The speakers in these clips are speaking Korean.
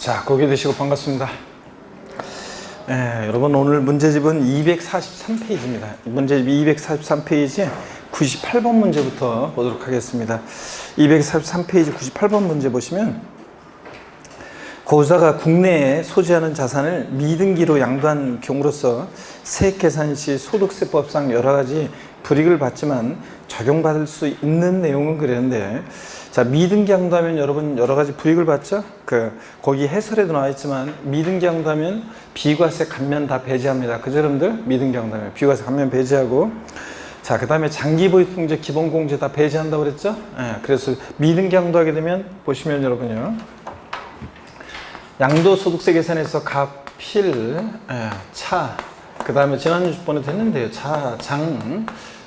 자, 고개 드시고 반갑습니다. 여러분 오늘 문제집은 243페이지입니다. 문제집 243페이지 98번 문제부터 보도록 하겠습니다. 243페이지 98번 문제 보시면 고자가 국내에 소지하는 자산을 미등기로 양도한 경우로서 세액 계산 시 소득세법상 여러 가지 불이익을 받지만 적용받을 수 있는 내용은 그랬는데, 자, 미등기 양도하면 여러분 여러 가지 불이익을 받죠? 거기 해설에도 나와 있지만 미등기 양도하면 비과세 감면 다 배제합니다. 그죠, 여러분들? 미등기 양도하면 비과세 감면 배제하고, 자, 그 다음에 장기보유통제, 기본공제 다 배제한다고 그랬죠? 그래서 미등기 양도하게 되면 보시면 여러분요, 양도소득세 계산에서 갑, 필, 차, 그 다음에 지난번에도 했는데요, 차, 장,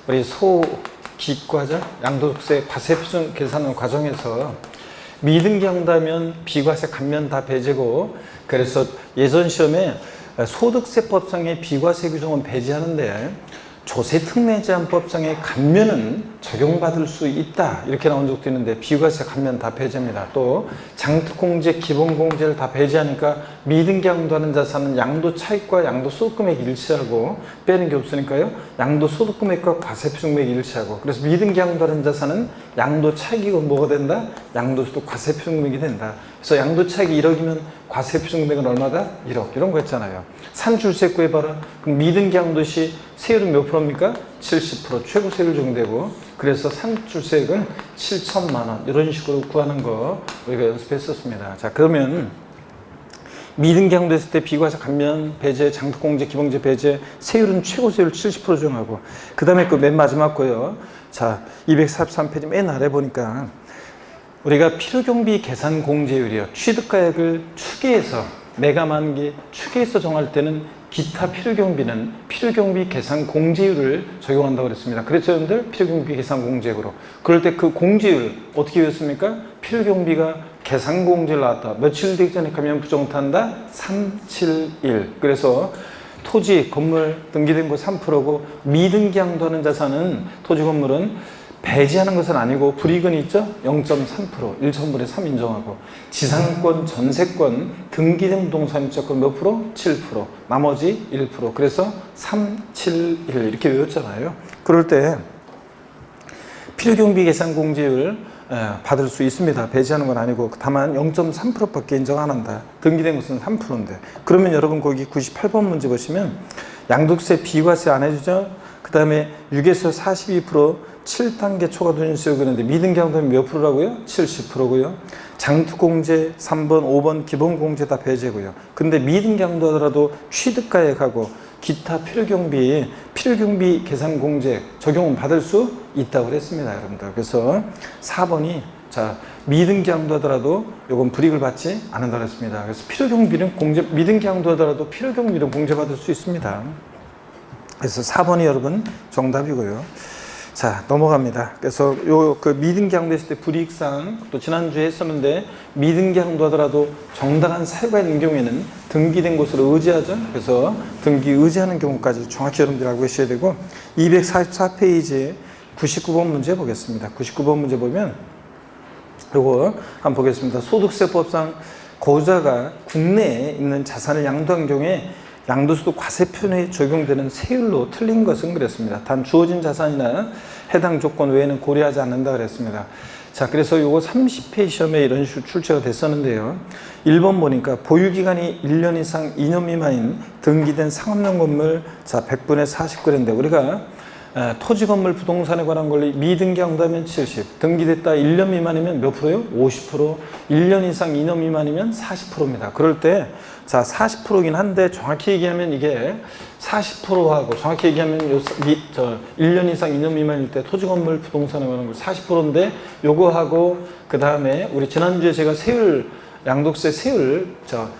우리 소, 기과죠? 양도소득세 과세표준 계산하는 과정에서 미등기 양도하면 비과세 감면 다 배제고, 그래서 예전 시험에 소득세법상의 비과세 규정은 배제하는데 조세특례제한법상의 감면은 적용받을 수 있다, 이렇게 나온 적도 있는데 비과세 감면 다 배제입니다. 또 장특공제, 기본공제를 다 배제하니까 미등기 양도하는 자산은 양도차익과 양도소득금액이 일치하고 빼는 게 없으니까요, 양도소득금액과 과세표준금액이 일치하고, 그래서 미등기 양도하는 자산은 양도차익이고 뭐가 된다? 양도소득 과세표준금액이 된다. 그래서 양도차익이 1억이면 과세표준금액은 얼마다? 1억. 이런 거 했잖아요. 산출세 구해봐라. 그럼 미등기 양도 시 세율은 몇 프로입니까? 70%. 최고 세율 적용되고, 그래서 산출세액은 7천만 원. 이런 식으로 구하는 거 우리가 연습했었습니다. 자, 그러면 미등기 양도했을 때 비과세 감면 배제, 장특공제, 기본공제 배제, 세율은 최고 세율 70% 적용하고, 그 다음에 그 맨 마지막 거요. 자, 243페이지 맨 아래 보니까 우리가 필요경비 계산 공제율이요, 취득가액을 추계해서 매가만기 추계해서 정할 때는 기타 필요경비는 필요경비 계산 공제율을 적용한다고 그랬습니다. 그래서 여러분들 필요경비 계산 공제율로, 그럴 때 그 공제율 어떻게 외웠습니까? 필요경비가 계산 공제를 나왔다. 며칠 되기 전에 가면 부정탄다? 371. 그래서 토지, 건물 등기된 거 3%고 미등기 양도하는 자산은 토지, 건물은 배제하는 것은 아니고 불이익은 있죠? 0.3%, 1천분의 3 인정하고, 지상권, 전세권, 등기된 부동산 입자권 몇 프로? 7%, 나머지 1%. 그래서 371 이렇게 외웠잖아요. 그럴 때 필요경비 계산 공제율 받을 수 있습니다. 배제하는 건 아니고, 다만 0.3%밖에 인정 안 한다. 등기된 것은 3%인데. 그러면 여러분 거기 98번 문제 보시면 양도세 비과세 안 해주죠? 그 다음에 6에서 42% 7단계 초과도진세율 그랬는데 미등기 양도하면 몇 프로라고요? 70%고요. 장특공제 3번, 5번 기본공제 다 배제고요. 근데 미등기 양도하더라도 취득가액하고 기타 필요경비 계산 공제 적용은 받을 수 있다고 그랬습니다, 여러분들. 그래서 4번이, 자, 미등기 양도하더라도 요건 불이익을 받지 않는다고 했습니다. 그래서 미등기 양도하더라도 필요경비는 공제받을 수 있습니다. 그래서 4번이 여러분 정답이고요. 자, 넘어갑니다. 그래서 그 미등기 양도했을 때 불이익상 또 지난주에 했었는데, 미등기 양도하더라도 정당한 사유가 있는 경우에는 등기된 곳으로 의지하죠. 그래서 등기 의지하는 경우까지 정확히 여러분들 알고 계셔야 되고, 244페이지 99번 문제 보겠습니다. 99번 문제 보면 요거 한번 보겠습니다. 소득세법상 고자가 국내에 있는 자산을 양도한 경우에 양도소득 과세표준에 적용되는 세율로 틀린 것은 그랬습니다. 단 주어진 자산이나 해당 조건 외에는 고려하지 않는다 그랬습니다. 자, 그래서 요거 30회 시험에 이런 식으로 출제가 됐었는데요. 1번 보니까 보유기간이 1년 이상 2년 미만인 등기된 상업용 건물, 자, 100분의 49인데 우리가 토지, 건물, 부동산에 관한 권리 미등기 양도하면 70, 등기됐다 1년 미만이면 몇 프로요? 50%, 1년 이상 2년 미만이면 40%입니다. 그럴 때, 자, 40%긴 한데 정확히 얘기하면 이게 40%하고 정확히 얘기하면 1년 이상 2년 미만일 때 토지, 건물, 부동산에 관한 권리 40%인데 요거하고 그 다음에 우리 지난주에 제가 세율, 양도세 세율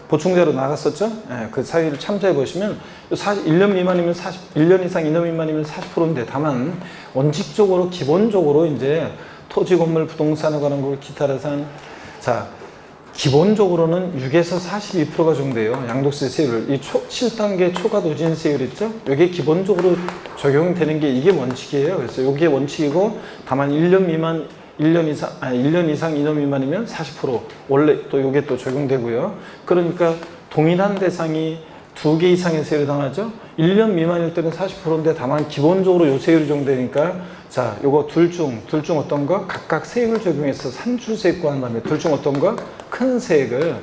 보충자로 나갔었죠? 그 사유를 참조해 보시면 1년 미만이면 1년 이상 2년 미만이면 40%인데, 다만 원칙적으로 기본적으로 이제 토지, 건물, 부동산에 관한 걸 기타 자산, 자, 기본적으로는 6에서 42%가 적용돼요. 양도세 세율을. 이 7단계 초과도진세율 있죠? 이게 기본적으로 적용되는 게 이게 원칙이에요. 그래서 이게 원칙이고, 다만 1년 미만 1년 이상, 1년 이상 2년 미만이면 40% 원래 또 요게 또 적용되고요. 그러니까 동일한 대상이 2개 이상의 세율을 당하죠. 1년 미만일 때는 40%인데 다만 기본적으로 요 세율이 적용되니까 자, 요거 둘 중 어떤 거? 각각 세율 적용해서 산출세액과 한 다음에 둘 중 어떤 거? 큰 세액을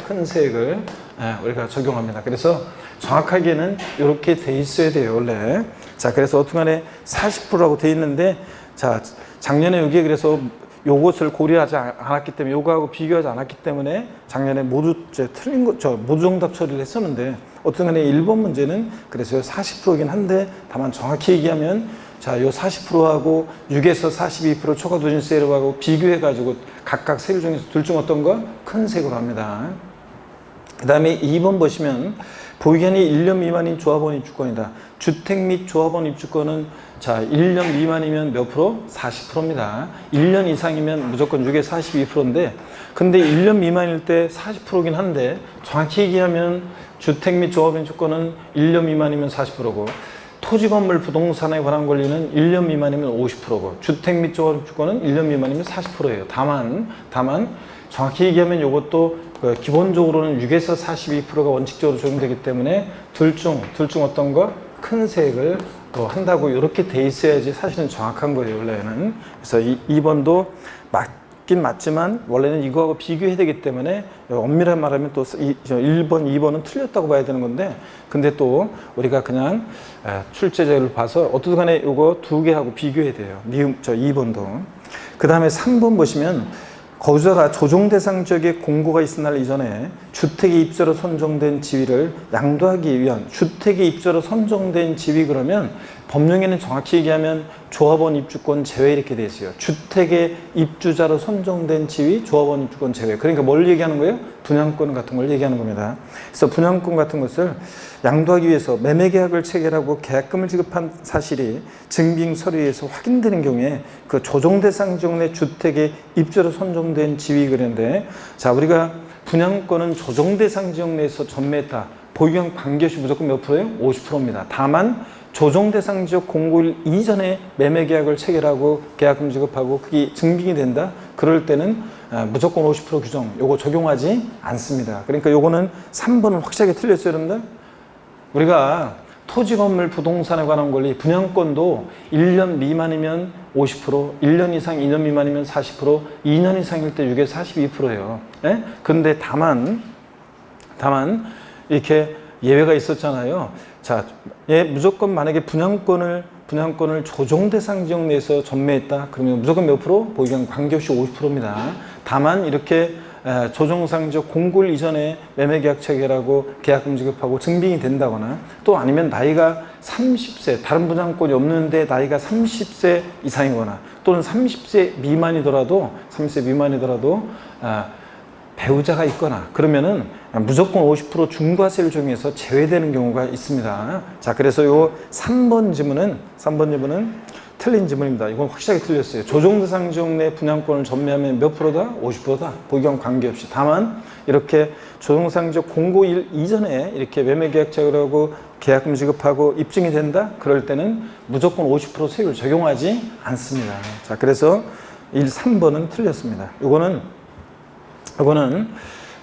우리가 적용합니다. 그래서 정확하게는 이렇게 돼 있어야 돼요, 원래. 자, 그래서 어떻게간에 40%라고 돼 있는데, 자, 작년에 여기에 그래서 요것을 고려하지 않았기 때문에, 요거하고 비교하지 않았기 때문에 작년에 모두 틀린 거, 모두 정답 처리를 했었는데, 어떻게간에 1번 문제는 그래서 40%이긴 한데, 다만 정확히 얘기하면, 자, 요 40%하고 6에서 42% 초과 누진세율하고 비교해가지고 각각 세율 중에서 둘 중 어떤 거? 큰 세액으로 합니다. 그 다음에 2번 보시면, 보유기한이 1년 미만인 조합원 입주권이다. 주택 및 조합원 입주권은 자 1년 미만이면 몇 프로? 40%입니다. 1년 이상이면 무조건 6에 42%인데 근데 1년 미만일 때 40%긴 한데 정확히 얘기하면 주택 및 조합원 입주권은 1년 미만이면 40%고 토지 건물 부동산에 관한 권리는 1년 미만이면 50%고 주택 및 조합원 입주권은 1년 미만이면 40%예요. 다만 정확히 얘기하면 이것도 기본적으로는 6에서 42%가 원칙적으로 적용되기 때문에 둘 중 어떤 거? 큰 세액을 한다고 이렇게 돼 있어야지 사실은 정확한 거예요, 원래는. 그래서 2번도 맞긴 맞지만 원래는 이거하고 비교해야 되기 때문에 엄밀히 말하면 또 1번, 2번은 틀렸다고 봐야 되는 건데 근데 또 우리가 그냥 출제자를 봐서 어떻든 간에 이거 두 개하고 비교해야 돼요. 2번도. 그 다음에 3번 보시면 거주자가 조정 대상 지역에 공고가 있은 날 이전에 주택의 입주로 선정된 지위를 양도하기 위한 주택의 입주로 선정된 지위 그러면 법령에는 정확히 얘기하면 조합원 입주권 제외 이렇게 돼 있어요. 주택의 입주자로 선정된 지위 조합원 입주권 제외. 그러니까 뭘 얘기하는 거예요? 분양권 같은 걸 얘기하는 겁니다. 그래서 분양권 같은 것을 양도하기 위해서 매매계약을 체결하고 계약금을 지급한 사실이 증빙 서류에서 확인되는 경우에 그 조정 대상 지역 내 주택의 입주로 선정된 지위 그런데 자 우리가 분양권은 조정 대상 지역 내에서 전매했다. 보유경 관계없이 무조건 몇 프로예요? 50%입니다. 다만 조정 대상 지역 공고일 이전에 매매 계약을 체결하고 계약금 지급하고 그게 증빙이 된다. 그럴 때는 무조건 50% 규정 요거 적용하지 않습니다. 그러니까 요거는 3번은 확실하게 틀렸어요, 여러분들. 우리가 토지 건물 부동산에 관한 권리 분양권도 1년 미만이면 50%, 1년 이상 2년 미만이면 40%, 2년 이상일 때 6에 42%예요. 예? 근데 다만 이렇게 예외가 있었잖아요. 자, 무조건 만약에 분양권을 조정 대상 지역 내에서 전매했다. 그러면 무조건 몇 프로? 보유경 관계없이 50%입니다. 다만 이렇게 조정상 지역 공고일 이전에 매매계약 체결하고 계약금 지급하고 증빙이 된다거나 또 아니면 나이가 30세 다른 분양권이 없는데 나이가 30세 이상이거나 또는 30세 미만이더라도 배우자가 있거나 그러면은 무조건 50% 중과세를 적용해서 제외되는 경우가 있습니다. 자, 그래서 요 3번 지문은 틀린 지문입니다. 이건 확실하게 틀렸어요. 조정대상 지역 내 분양권을 전매하면 몇 프로다? 50%다. 보유경 관계없이. 다만 이렇게 조정대상 지역 공고일 이전에 이렇게 매매계약 체결하고 계약금 지급하고 입증이 된다? 그럴 때는 무조건 50% 세율을 적용하지 않습니다. 자, 그래서 3번은 틀렸습니다. 이거는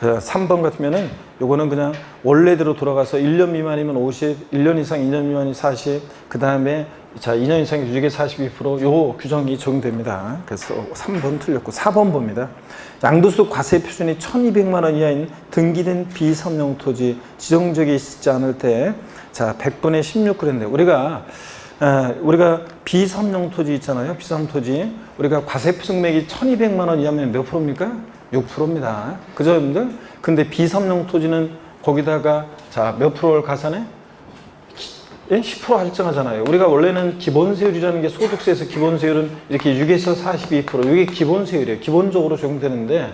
3번 같으면은 요거는 그냥 원래대로 돌아가서 1년 미만이면 50, 1년 이상 2년 미만이 40, 그 다음에 자 2년 이상 유직에 42%요 규정이 적용됩니다. 그래서 3번 틀렸고 4번 봅니다. 양도소 과세 표준이 1,200만 원 이하인 등기된 비섬용 토지 지정적이 있지 않을 때 자 100분의 16 그랬는데 우리가 비섬용 토지 있잖아요. 비섬 토지 우리가 과세 표준액이 1,200만 원 이하면 몇 프로입니까? 6%입니다. 그죠, 여러분들? 근데 비섬용 토지는 거기다가 자, 몇 프로를 가산해? 10% 할증하잖아요. 우리가 원래는 기본세율이라는 게 소득세에서 기본세율은 이렇게 6에서 42% 이게 기본세율이에요. 기본적으로 적용되는데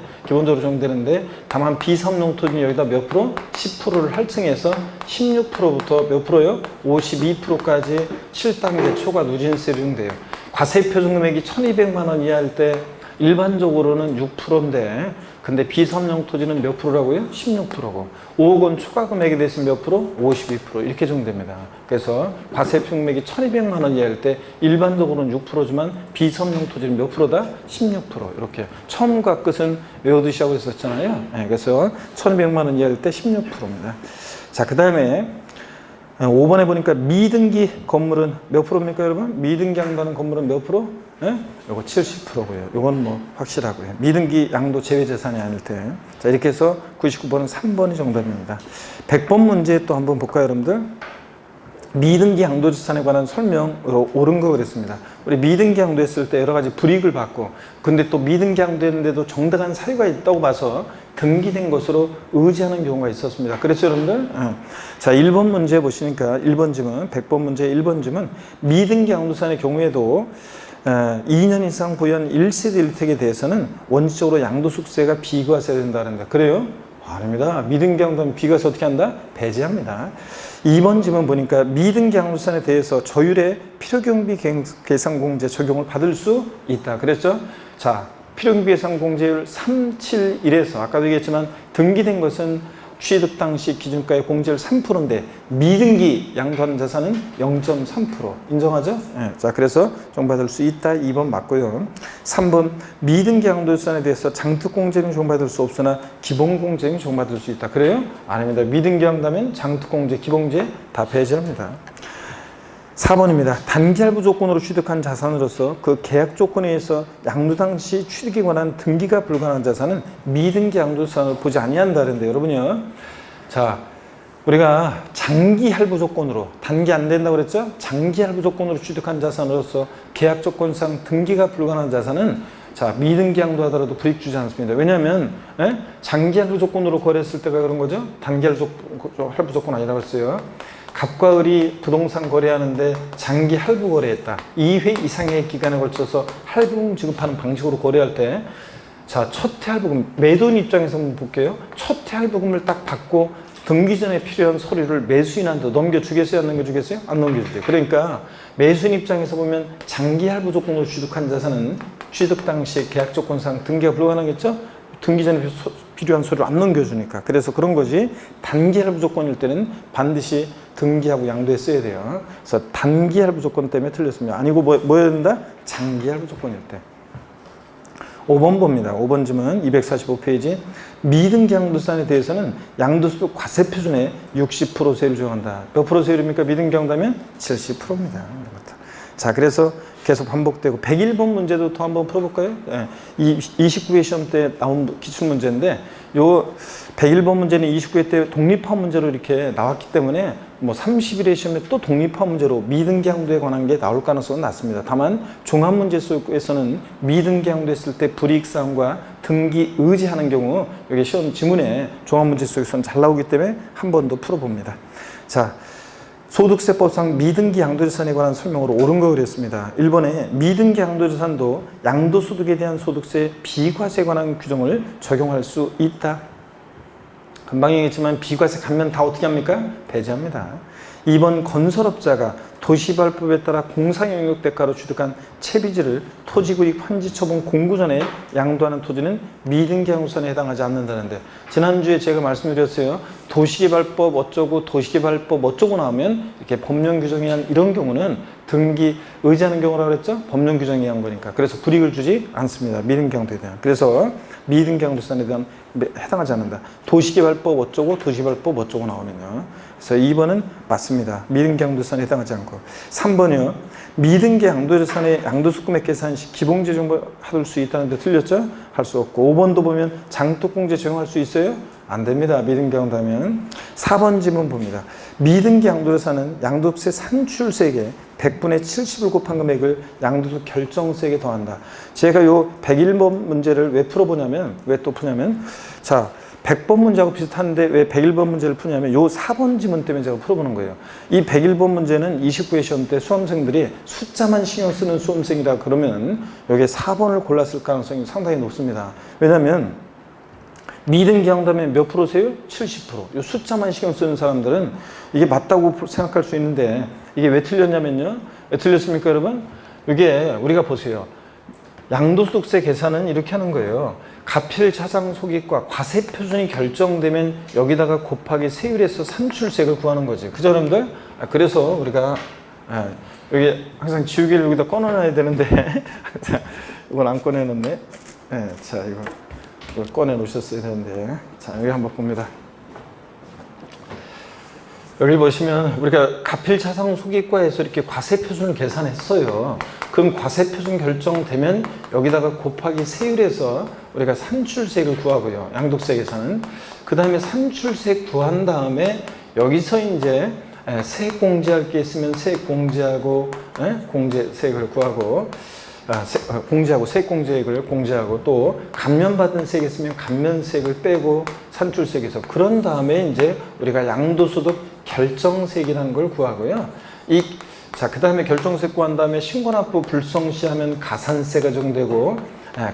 다만 비섬용 토지는 여기다 몇 프로? 10%를 할증해서 16%부터 몇 프로요? 52%까지 7단계 초과 누진세율이 적용돼요. 과세표준금액이 1,200만 원 이하일 때 일반적으로는 6%인데 근데 비섬용 토지는 몇 프로라고요? 16%고 5억 원 추가 금액이 됐으면 몇 프로? 52% 이렇게 정됩니다. 그래서 과세 평액이 1,200만 원 이하일 때 일반적으로는 6%지만 비섬용 토지는 몇 프로다? 16% 이렇게 처음과 끝은 외워두시라고 했었잖아요. 네, 그래서 1,200만 원 이하일 때 16%입니다. 자, 그 다음에 5번에 보니까 미등기 건물은 몇 프로입니까, 여러분? 미등기 양도하는 건물은 몇 프로? 예? 요거 70%고요. 요건 뭐 확실하고요. 미등기 양도 제외 재산이 아닐 때. 자, 이렇게 해서 99번은 3번이 정답입니다. 100번 문제 또 한번 볼까요, 여러분들? 미등기 양도재산에 관한 설명으로 옳은 거 그랬습니다. 우리 미등기 양도했을 때 여러 가지 불이익을 받고, 근데 또 미등기 양도했는데도 정당한 사유가 있다고 봐서 등기된 것으로 의지하는 경우가 있었습니다. 그래서 여러분들, 자, 1번 문제 보시니까 1번 지문, 100번 문제 1번 지문, 미등기 양도산의 경우에도 2년 이상 보유한 1세대 1택에 대해서는 원칙적으로 양도소득세가 비과세가 된다는데, 그래요? 아닙니다. 미등기 양도는 비과세 어떻게 한다? 배제합니다. 2번 지문 보니까 미등기 양도산에 대해서 저율의 필요경비 계산공제 적용을 받을 수 있다. 그랬죠? 자, 필요경비 계산공제율 371에서 아까도 얘기했지만 등기된 것은 취득 당시 기준가의 공제율 3%인데 미등기 양도하는 자산은 0.3% 인정하죠? 네. 자, 그래서 적용받을 수 있다. 2번 맞고요. 3번 미등기 양도자산에 대해서 장특공제는 적용받을 수 없으나 기본공제는 적용받을 수 있다. 그래요? 아닙니다. 미등기 양도하면 장특공제, 기본공제 다 배제합니다. 4번입니다. 단기할부 조건으로 취득한 자산으로서 그 계약 조건에 의해서 양도 당시 취득에 관한 등기가 불가능한 자산은 미등기 양도자산으로 보지 아니한다는데, 여러분요. 자, 우리가 장기할부 조건으로, 단기 안 된다고 그랬죠? 장기할부 조건으로 취득한 자산으로서 계약 조건상 등기가 불가능한 자산은 자, 미등기 양도하더라도 불이익 주지 않습니다. 왜냐하면 장기할부 조건으로 거래했을 때가 그런 거죠. 단기할부 조건 아니라고 했어요. 갑과 을이 부동산 거래하는데 장기 할부 거래했다. 2회 이상의 기간에 걸쳐서 할부금 지급하는 방식으로 거래할 때, 자, 첫해 할부금, 매도인 입장에서 한번 볼게요. 첫해 할부금을 딱 받고 등기 전에 필요한 서류를 매수인한테 넘겨주겠어요? 안 넘겨주겠어요? 안 넘겨주죠. 그러니까 매수인 입장에서 보면 장기 할부 조건으로 취득한 자산은 취득 당시 계약 조건상 등기가 불가능하겠죠? 등기 전에 필요한 서류를 안 넘겨주니까. 그래서 그런 거지. 단기 할부 조건일 때는 반드시 등기하고 양도했어야 돼요. 그래서 단기 할부 조건 때문에 틀렸습니다. 아니고 뭐여야 된다? 장기 할부 조건일 때. 5번 봅니다. 5번 지문 245페이지. 미등기 양도산에 대해서는 양도소득 과세 표준에 60% 세율을 적용한다. 몇 프로 세율입니까? 미등기 양도하면 70%입니다. 자, 그래서 계속 반복되고 101번 문제도 더 한번 풀어볼까요? 예, 29회 시험 때 나온 기출문제인데 요 101번 문제는 29회 때 독립화 문제로 이렇게 나왔기 때문에 뭐 31회 시험에 또 독립화 문제로 미등기 양도에 관한 게 나올 가능성은 낮습니다. 다만 종합문제 속에서는 미등기 양도했을 때 불이익사항과 등기 의지하는 경우 여기 시험 지문에 종합문제 속에서는 잘 나오기 때문에 한 번 더 풀어봅니다. 자, 소득세법상 미등기 양도재산에 관한 설명으로 옳은 거 그랬습니다. 1번에 미등기 양도재산도 양도소득에 대한 소득세 비과세에 관한 규정을 적용할 수 있다. 금방 얘기했지만 비과세 감면 다 어떻게 합니까? 배제합니다. 2번 건설업자가 도시개발법에 따라 공사영역 대가로 취득한 채비지를 토지구입 환지처분 공고 전에 양도하는 토지는 미등기 양도산에 해당하지 않는다는데, 지난주에 제가 말씀드렸어요. 도시개발법 어쩌고 도시개발법 어쩌고 나오면 이렇게 법령 규정에 의한 이런 경우는 등기 의지하는 경우라고 그랬죠? 법령 규정에 의한 거니까. 그래서 불이익을 주지 않습니다. 미등기 양도에 대한. 그래서 미등기 양도산에 대한 해당하지 않는다. 도시개발법 어쩌고 도시개발법 어쩌고 나오면요. 그래서 2번은 맞습니다. 미등기 양도산에 해당하지 않고. 3번이요. 미등기 양도재산의 양도소득금액 계산 시 기본공제 적용할 수 있다는데 틀렸죠? 할 수 없고. 5번도 보면 장특공제 적용할 수 있어요? 안 됩니다. 미등기 양도하면. 4번 지문 봅니다. 미등기 양도재산은 양도세 산출세액의 100분의 70을 곱한 금액을 양도소 결정세액에 더한다. 제가 요 101번 문제를 왜 풀어보냐면, 왜 또 푸냐면, 자, 100번 문제하고 비슷한데 왜 101번 문제를 푸냐면 요 4번 지문 때문에 제가 풀어보는 거예요. 이 101번 문제는 29회 시험 때 수험생들이 숫자만 신경 쓰는 수험생이라 그러면 여기에 4번을 골랐을 가능성이 상당히 높습니다. 왜냐면 미등기 양도하면 몇 프로세요? 70%. 이 숫자만 신경 쓰는 사람들은 이게 맞다고 생각할 수 있는데 이게 왜 틀렸냐면요. 왜 틀렸습니까, 여러분? 이게 우리가 보세요. 양도소득세 계산은 이렇게 하는 거예요. 가필 차상 속익과 과세 표준이 결정되면 여기다가 곱하기 세율에서 산출세액을 구하는 거지. 그죠, 여러분들? 그래서 우리가 여기 항상 지우개를 여기다 꺼내놔야 되는데 이건 안 꺼내놨네. 자, 이걸 꺼내 놓으셨어야 되는데. 자, 여기 한번 봅니다. 여기 보시면 우리가 가필 차상 속익과에서 이렇게 과세 표준을 계산했어요. 그럼 과세 표준 결정되면 여기다가 곱하기 세율에서 우리가 산출세액을 구하고요. 양도세액에서는. 그 다음에 산출세액 구한 다음에 여기서 이제 세액 공제할 게 있으면 세액 공제하고 공제세액을 구하고 공제하고 세액 공제액을 공제하고 또 감면받은 세액이 있으면 감면세액을 빼고 산출세액에서 그런 다음에 이제 우리가 양도소득 결정세액이라는 걸 구하고요. 자, 그 다음에 결정세액 구한 다음에 신고납부 불성시하면 가산세가 적용되고,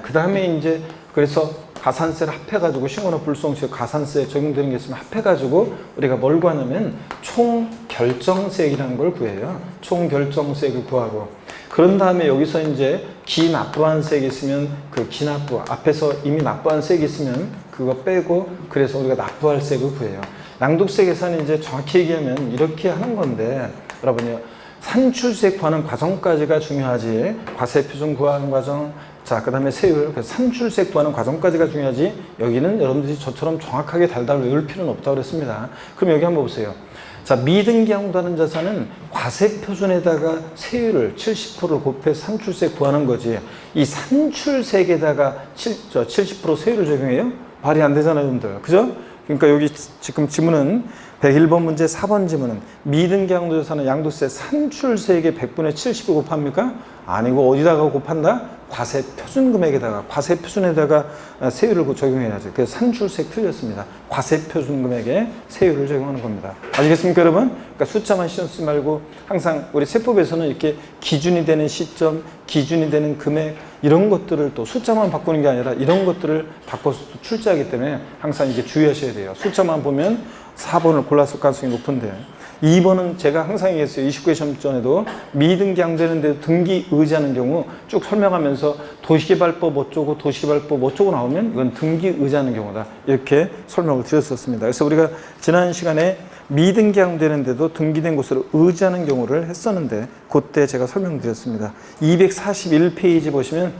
그 다음에 이제 그래서 가산세를 합해가지고 신고납부 불성시 가산세 적용되는 게 있으면 합해가지고 우리가 뭘 구하냐면 총결정세액이라는 걸 구해요. 총결정세액을 구하고, 그런 다음에 여기서 이제 기납부한 세액이 있으면 그 기납부 앞에서 이미 납부한 세액이 있으면 그거 빼고 그래서 우리가 납부할 세액을 구해요. 양도세 계산은 이제 정확히 얘기하면 이렇게 하는 건데 여러분요, 산출세액 구하는 과정까지가 중요하지 과세 표준 구하는 과정, 자, 그 다음에 세율, 산출세액 구하는 과정까지가 중요하지 여기는 여러분들이 저처럼 정확하게 달달 외울 필요는 없다고 그랬습니다. 그럼 여기 한번 보세요. 자, 미등기 양도하는 자산은 과세 표준에다가 세율을 70%를 곱해 산출세액 구하는 거지 이 산출세액에다가 70% 세율을 적용해요? 말이 안 되잖아요, 여러분들. 그죠? 그러니까 여기 지금 지문은 101번 문제 4번 지문은 미등기 양도자산은 양도세 산출세액의 100분의 70을 곱합니까? 아니고 어디다가 곱한다? 과세 표준금액에다가 과세 표준에다가 세율을 적용해야지. 그래서 산출세액 틀렸습니다. 과세 표준금액에 세율을 적용하는 겁니다. 아시겠습니까, 여러분? 그러니까 숫자만 신경 쓰지 말고 항상 우리 세법에서는 이렇게 기준이 되는 시점, 기준이 되는 금액 이런 것들을 또 숫자만 바꾸는 게 아니라 이런 것들을 바꿔서 또 출제하기 때문에 항상 이게 주의하셔야 돼요. 숫자만 보면 4번을 골랐을 가능성이 높은데 2번은 제가 항상 얘기했어요. 29회 시험 전에도 미등기 양도되는데 등기 의지하는 경우 쭉 설명하면서 도시개발법 어쩌고 도시개발법 어쩌고 나오면 이건 등기 의지하는 경우다. 이렇게 설명을 드렸었습니다. 그래서 우리가 지난 시간에 미등기 양도되는데도 등기된 곳으로 의지하는 경우를 했었는데 그때 제가 설명드렸습니다. 241페이지 보시면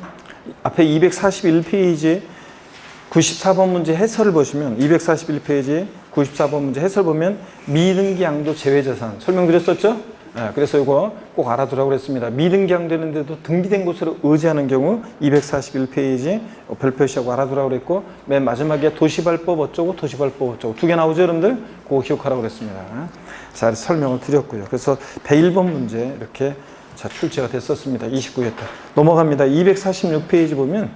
앞에 241페이지 94번 문제 해설을 보시면 241페이지 94번 문제 해설 보면 미등기 양도 제외자산 설명드렸었죠? 그래서 이거 꼭 알아두라고 그랬습니다. 미등기 양도되는데도 등기된 곳으로 의지하는 경우 241페이지 별표시하고 알아두라고 그랬고 맨 마지막에 도시발법 어쩌고 도시발법 어쩌고 두 개 나오죠, 여러분들? 그거 기억하라고 그랬습니다. 자, 설명을 드렸고요. 그래서 101번 문제 이렇게 자, 출제가 됐었습니다. 29회 때. 넘어갑니다. 246페이지 보면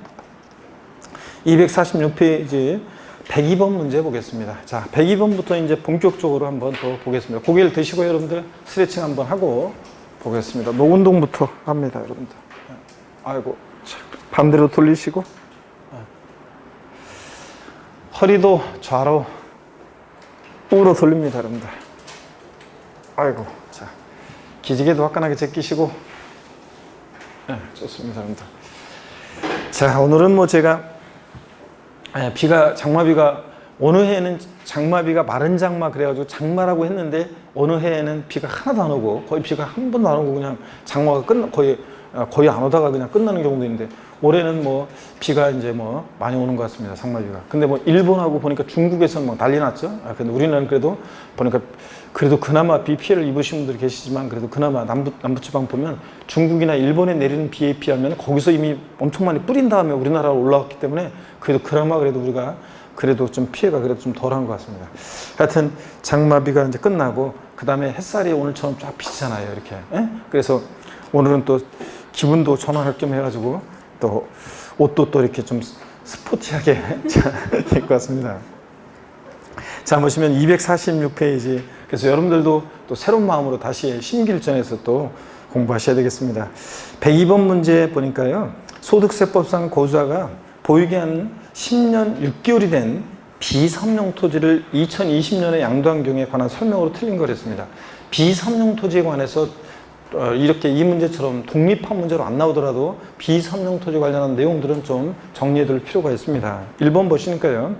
246페이지 102번 문제 보겠습니다. 자, 102번부터 이제 본격적으로 한번 더 보겠습니다. 고개를 드시고 여러분들 스트레칭 한번 하고 보겠습니다. 노운동부터 합니다, 여러분들. 아이고, 반대로 돌리시고 허리도 좌로 우로 돌립니다, 여러분들. 아이고, 자, 기지개도 화끈하게 제끼시고 좋습니다, 여러분들. 자, 오늘은 뭐 제가 장마비가 어느 해에는 장마비가 마른 장마 그래가지고 장마라고 했는데 어느 해에는 비가 하나도 안 오고 거의 비가 한 번도 안 오고 그냥 장마가 거의 안 오다가 그냥 끝나는 경우도 있는데 올해는 뭐 비가 이제 뭐 많이 오는 것 같습니다, 장마비가. 근데 뭐 일본하고 보니까 중국에서는 막 난리 났죠. 근데 우리나라는 그래도 보니까 그래도 그나마 비 피해를 입으신 분들이 계시지만 그래도 그나마 남부지방 보면 중국이나 일본에 내리는 비에 비하면 거기서 이미 엄청 많이 뿌린 다음에 우리나라로 올라왔기 때문에 그나마 그래도 우리가 그래도 좀 피해가 그래도 좀 덜한 것 같습니다. 하여튼 장마비가 이제 끝나고 그 다음에 햇살이 오늘처럼 쫙 비치잖아요, 이렇게. 그래서 오늘은 또 기분도 전환할 겸 해가지고 또 옷도 또 이렇게 좀 스포티하게 입고 왔습니다. 자, 보시면 246페이지. 그래서 여러분들도 또 새로운 마음으로 다시 심기일전에서 또 공부하셔야 되겠습니다. 102번 문제 보니까요, 소득세법상 고소자가 보유기한 10년 6개월이 된 비삼용 토지를 2020년에 양도한 경우에 관한 설명으로 틀린 거랬습니다. 비삼용 토지에 관해서 이렇게 이 문제처럼 독립한 문제로 안 나오더라도 비삼용 토지 관련한 내용들은 좀 정리해둘 필요가 있습니다. 1번 보시니까요.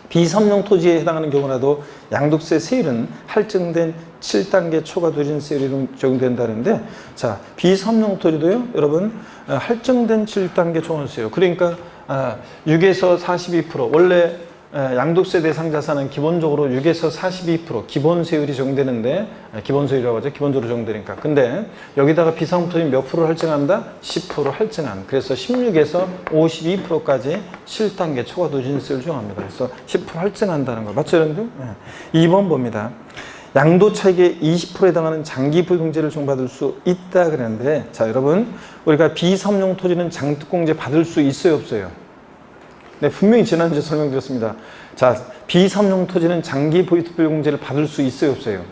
비삼용 토지에 해당하는 경우라도 양도세 세율은 할증된 7단계 초과 누진세율이 적용된다는데, 자, 비삼용 토지도요, 여러분, 할증된 7단계 초과세율. 그러니까 6에서 42%, 원래 양도세 대상 자산은 기본적으로 6에서 42% 기본세율이 적용되는데, 기본세율이라고 하죠. 기본적으로 적용되니까. 근데 여기다가 비상품 토지 몇 프로 할증한다? 10% 할증한. 그래서 16에서 52%까지 7단계 초과 누진세율 적용합니다. 그래서 10% 할증한다는 거. 맞죠, 여러분들? 2번 봅니다. 양도 차익의 20%에 해당하는 장기 부의공제를 적용받을 수 있다 그랬는데, 자, 여러분, 우리가 비삼용 토지는 장특공제 받을 수 있어요, 없어요? 네, 분명히 지난주에 설명드렸습니다. 자, 비삼용 토지는 장기 부의특별공제를 받을 수 있어요, 없어요?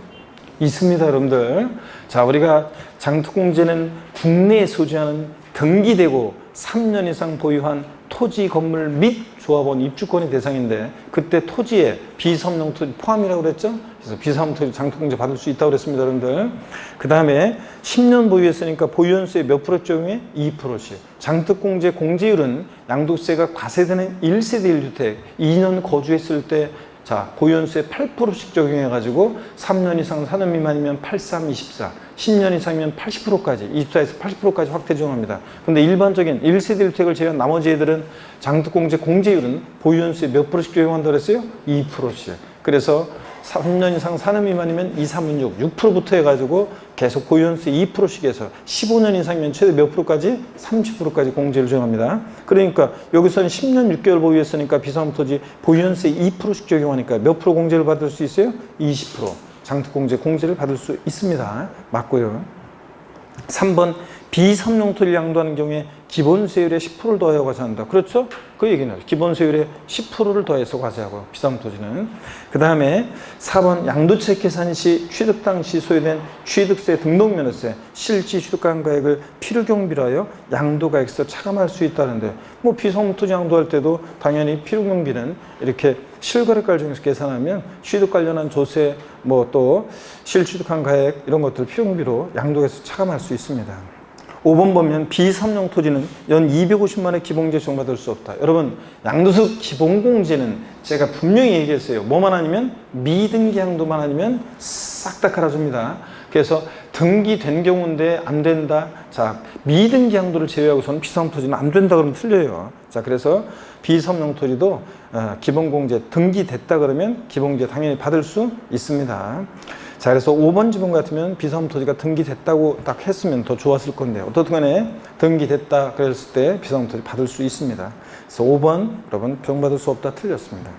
있습니다, 여러분들. 자, 우리가 장특공제는 국내에 소지하는 등기되고 3년 이상 보유한 토지, 건물 및 조합원 입주권의 대상인데, 그때 토지에 비삼용 토지 포함이라고 그랬죠? 그래서 비삼용 토지 장특공제 받을 수 있다고 그랬습니다, 여러분들. 그 다음에 10년 보유했으니까 보유연수에 몇 프로 적용해? 2%씩. 장특공제 공제율은 양도세가 과세되는 1세대 1주택 2년 거주했을 때, 자, 보유연수에 8%씩 적용해가지고 3년 이상 4년 미만이면 83, 24, 10년 이상이면 80%까지, 24에서 80%까지 확대 적용합니다. 근데 일반적인 1세대 1주택을 제외한 나머지 애들은 장특공제 공제율은 보유연수에 몇 프로씩 적용한다고 그랬어요? 2%씩. 그래서 3년 이상 4년 미만이면 2, 3은 6, 6%부터 해가지고 계속 보유연수 2%씩 해서 15년 이상이면 최대 몇 프로까지? 30%까지 공제를 적용합니다. 그러니까 여기서는 10년 6개월 보유했으니까 비삼용 토지 보유연수에 2%씩 적용하니까 몇 프로 공제를 받을 수 있어요? 20%. 장특공제 공제를 받을 수 있습니다. 맞고요. 3번 비삼용 토지를 양도하는 경우에 기본세율에 10%를 더하여 과세한다. 그렇죠? 그 얘기는 기본세율에 10%를 더해서 과세하고, 비삼용 토지는. 그 다음에 4번 양도채 계산 시 취득 당시 소요된 취득세, 등록면허세, 실지 취득가액을 필요경비로 하여 양도가액에서 차감할 수 있다는데, 뭐 비삼용 토지 양도할 때도 당연히 필요경비는 이렇게 실거래가를 중에서 계산하면 취득 관련한 조세, 뭐 또 실취득한 가액 이런 것들 필요경비로 양도에서 차감할 수 있습니다. 5번 보면 비삼용 토지는 연 250만원의 기본공제 적용받을 수 없다. 여러분, 양도세 기본공제는 제가 분명히 얘기했어요. 뭐만 아니면 미등기 양도만 아니면 싹 다 갈아줍니다. 그래서 등기된 경우인데 안 된다. 자, 미등기 양도를 제외하고서는 비삼용 토지는 안 된다 그러면 틀려요. 자, 그래서 비삼용 토지도 기본공제 등기됐다 그러면 기본공제 당연히 받을 수 있습니다. 자, 그래서 5번 지분 같으면 비삼용 토지가 등기됐다고 딱 했으면 더 좋았을 건데, 어떻든 간에 등기됐다 그랬을 때 비삼용 토지 받을 수 있습니다. 그래서 5번 여러분 적용받을 수 없다 틀렸습니다.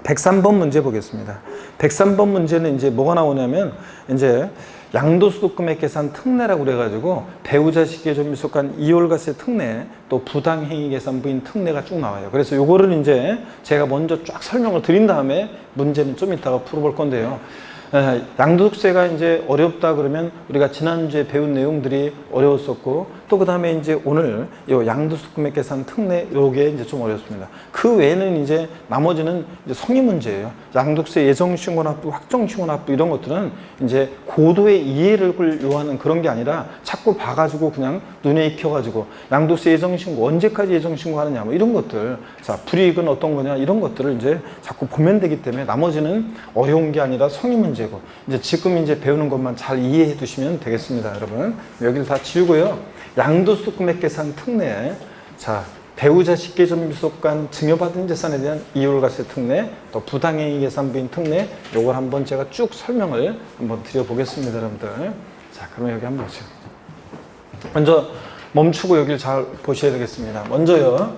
103번 문제 보겠습니다. 103번 문제는 이제 뭐가 나오냐면, 이제 양도소득금액 계산 특례라고 그래가지고 배우자 식계조미소간 이월과세 특례, 또 부당행위 계산 부인 특례가 쭉 나와요. 그래서 요거를 이제 제가 먼저 쫙 설명을 드린 다음에 문제는 좀 이따가 풀어볼 건데요. 양도소득세가 이제 어렵다 그러면 우리가 지난주에 배운 내용들이 어려웠었고, 또 그 다음에 이제 오늘 요 양도소득금액 계산 특례 요게 이제 좀 어렵습니다. 그 외에는 이제 나머지는 이제 성의 문제예요. 양도세 예정신고납부, 확정신고납부 이런 것들은 이제 고도의 이해를 요하는 그런 게 아니라 자꾸 봐가지고 그냥 눈에 익혀가지고 양도세 예정신고 언제까지 예정신고하느냐 뭐 이런 것들, 자, 불이익은 어떤 거냐 이런 것들을 이제 자꾸 보면 되기 때문에 나머지는 어려운 게 아니라 성의 문제. 이제 지금 이제 배우는 것만 잘 이해해 두시면 되겠습니다, 여러분. 여기를 다 지우고요. 양도소득금액 계산 특례, 자, 배우자 식계조미소 간 증여받은 재산에 대한 이율과세 특례, 또 부당행위 계산 부인 특례, 요걸 한번 제가 쭉 설명을 한번 드려보겠습니다, 여러분들. 자, 그러면 여기 한번 보세요. 먼저 멈추고 여기를 잘 보셔야 되겠습니다. 먼저요,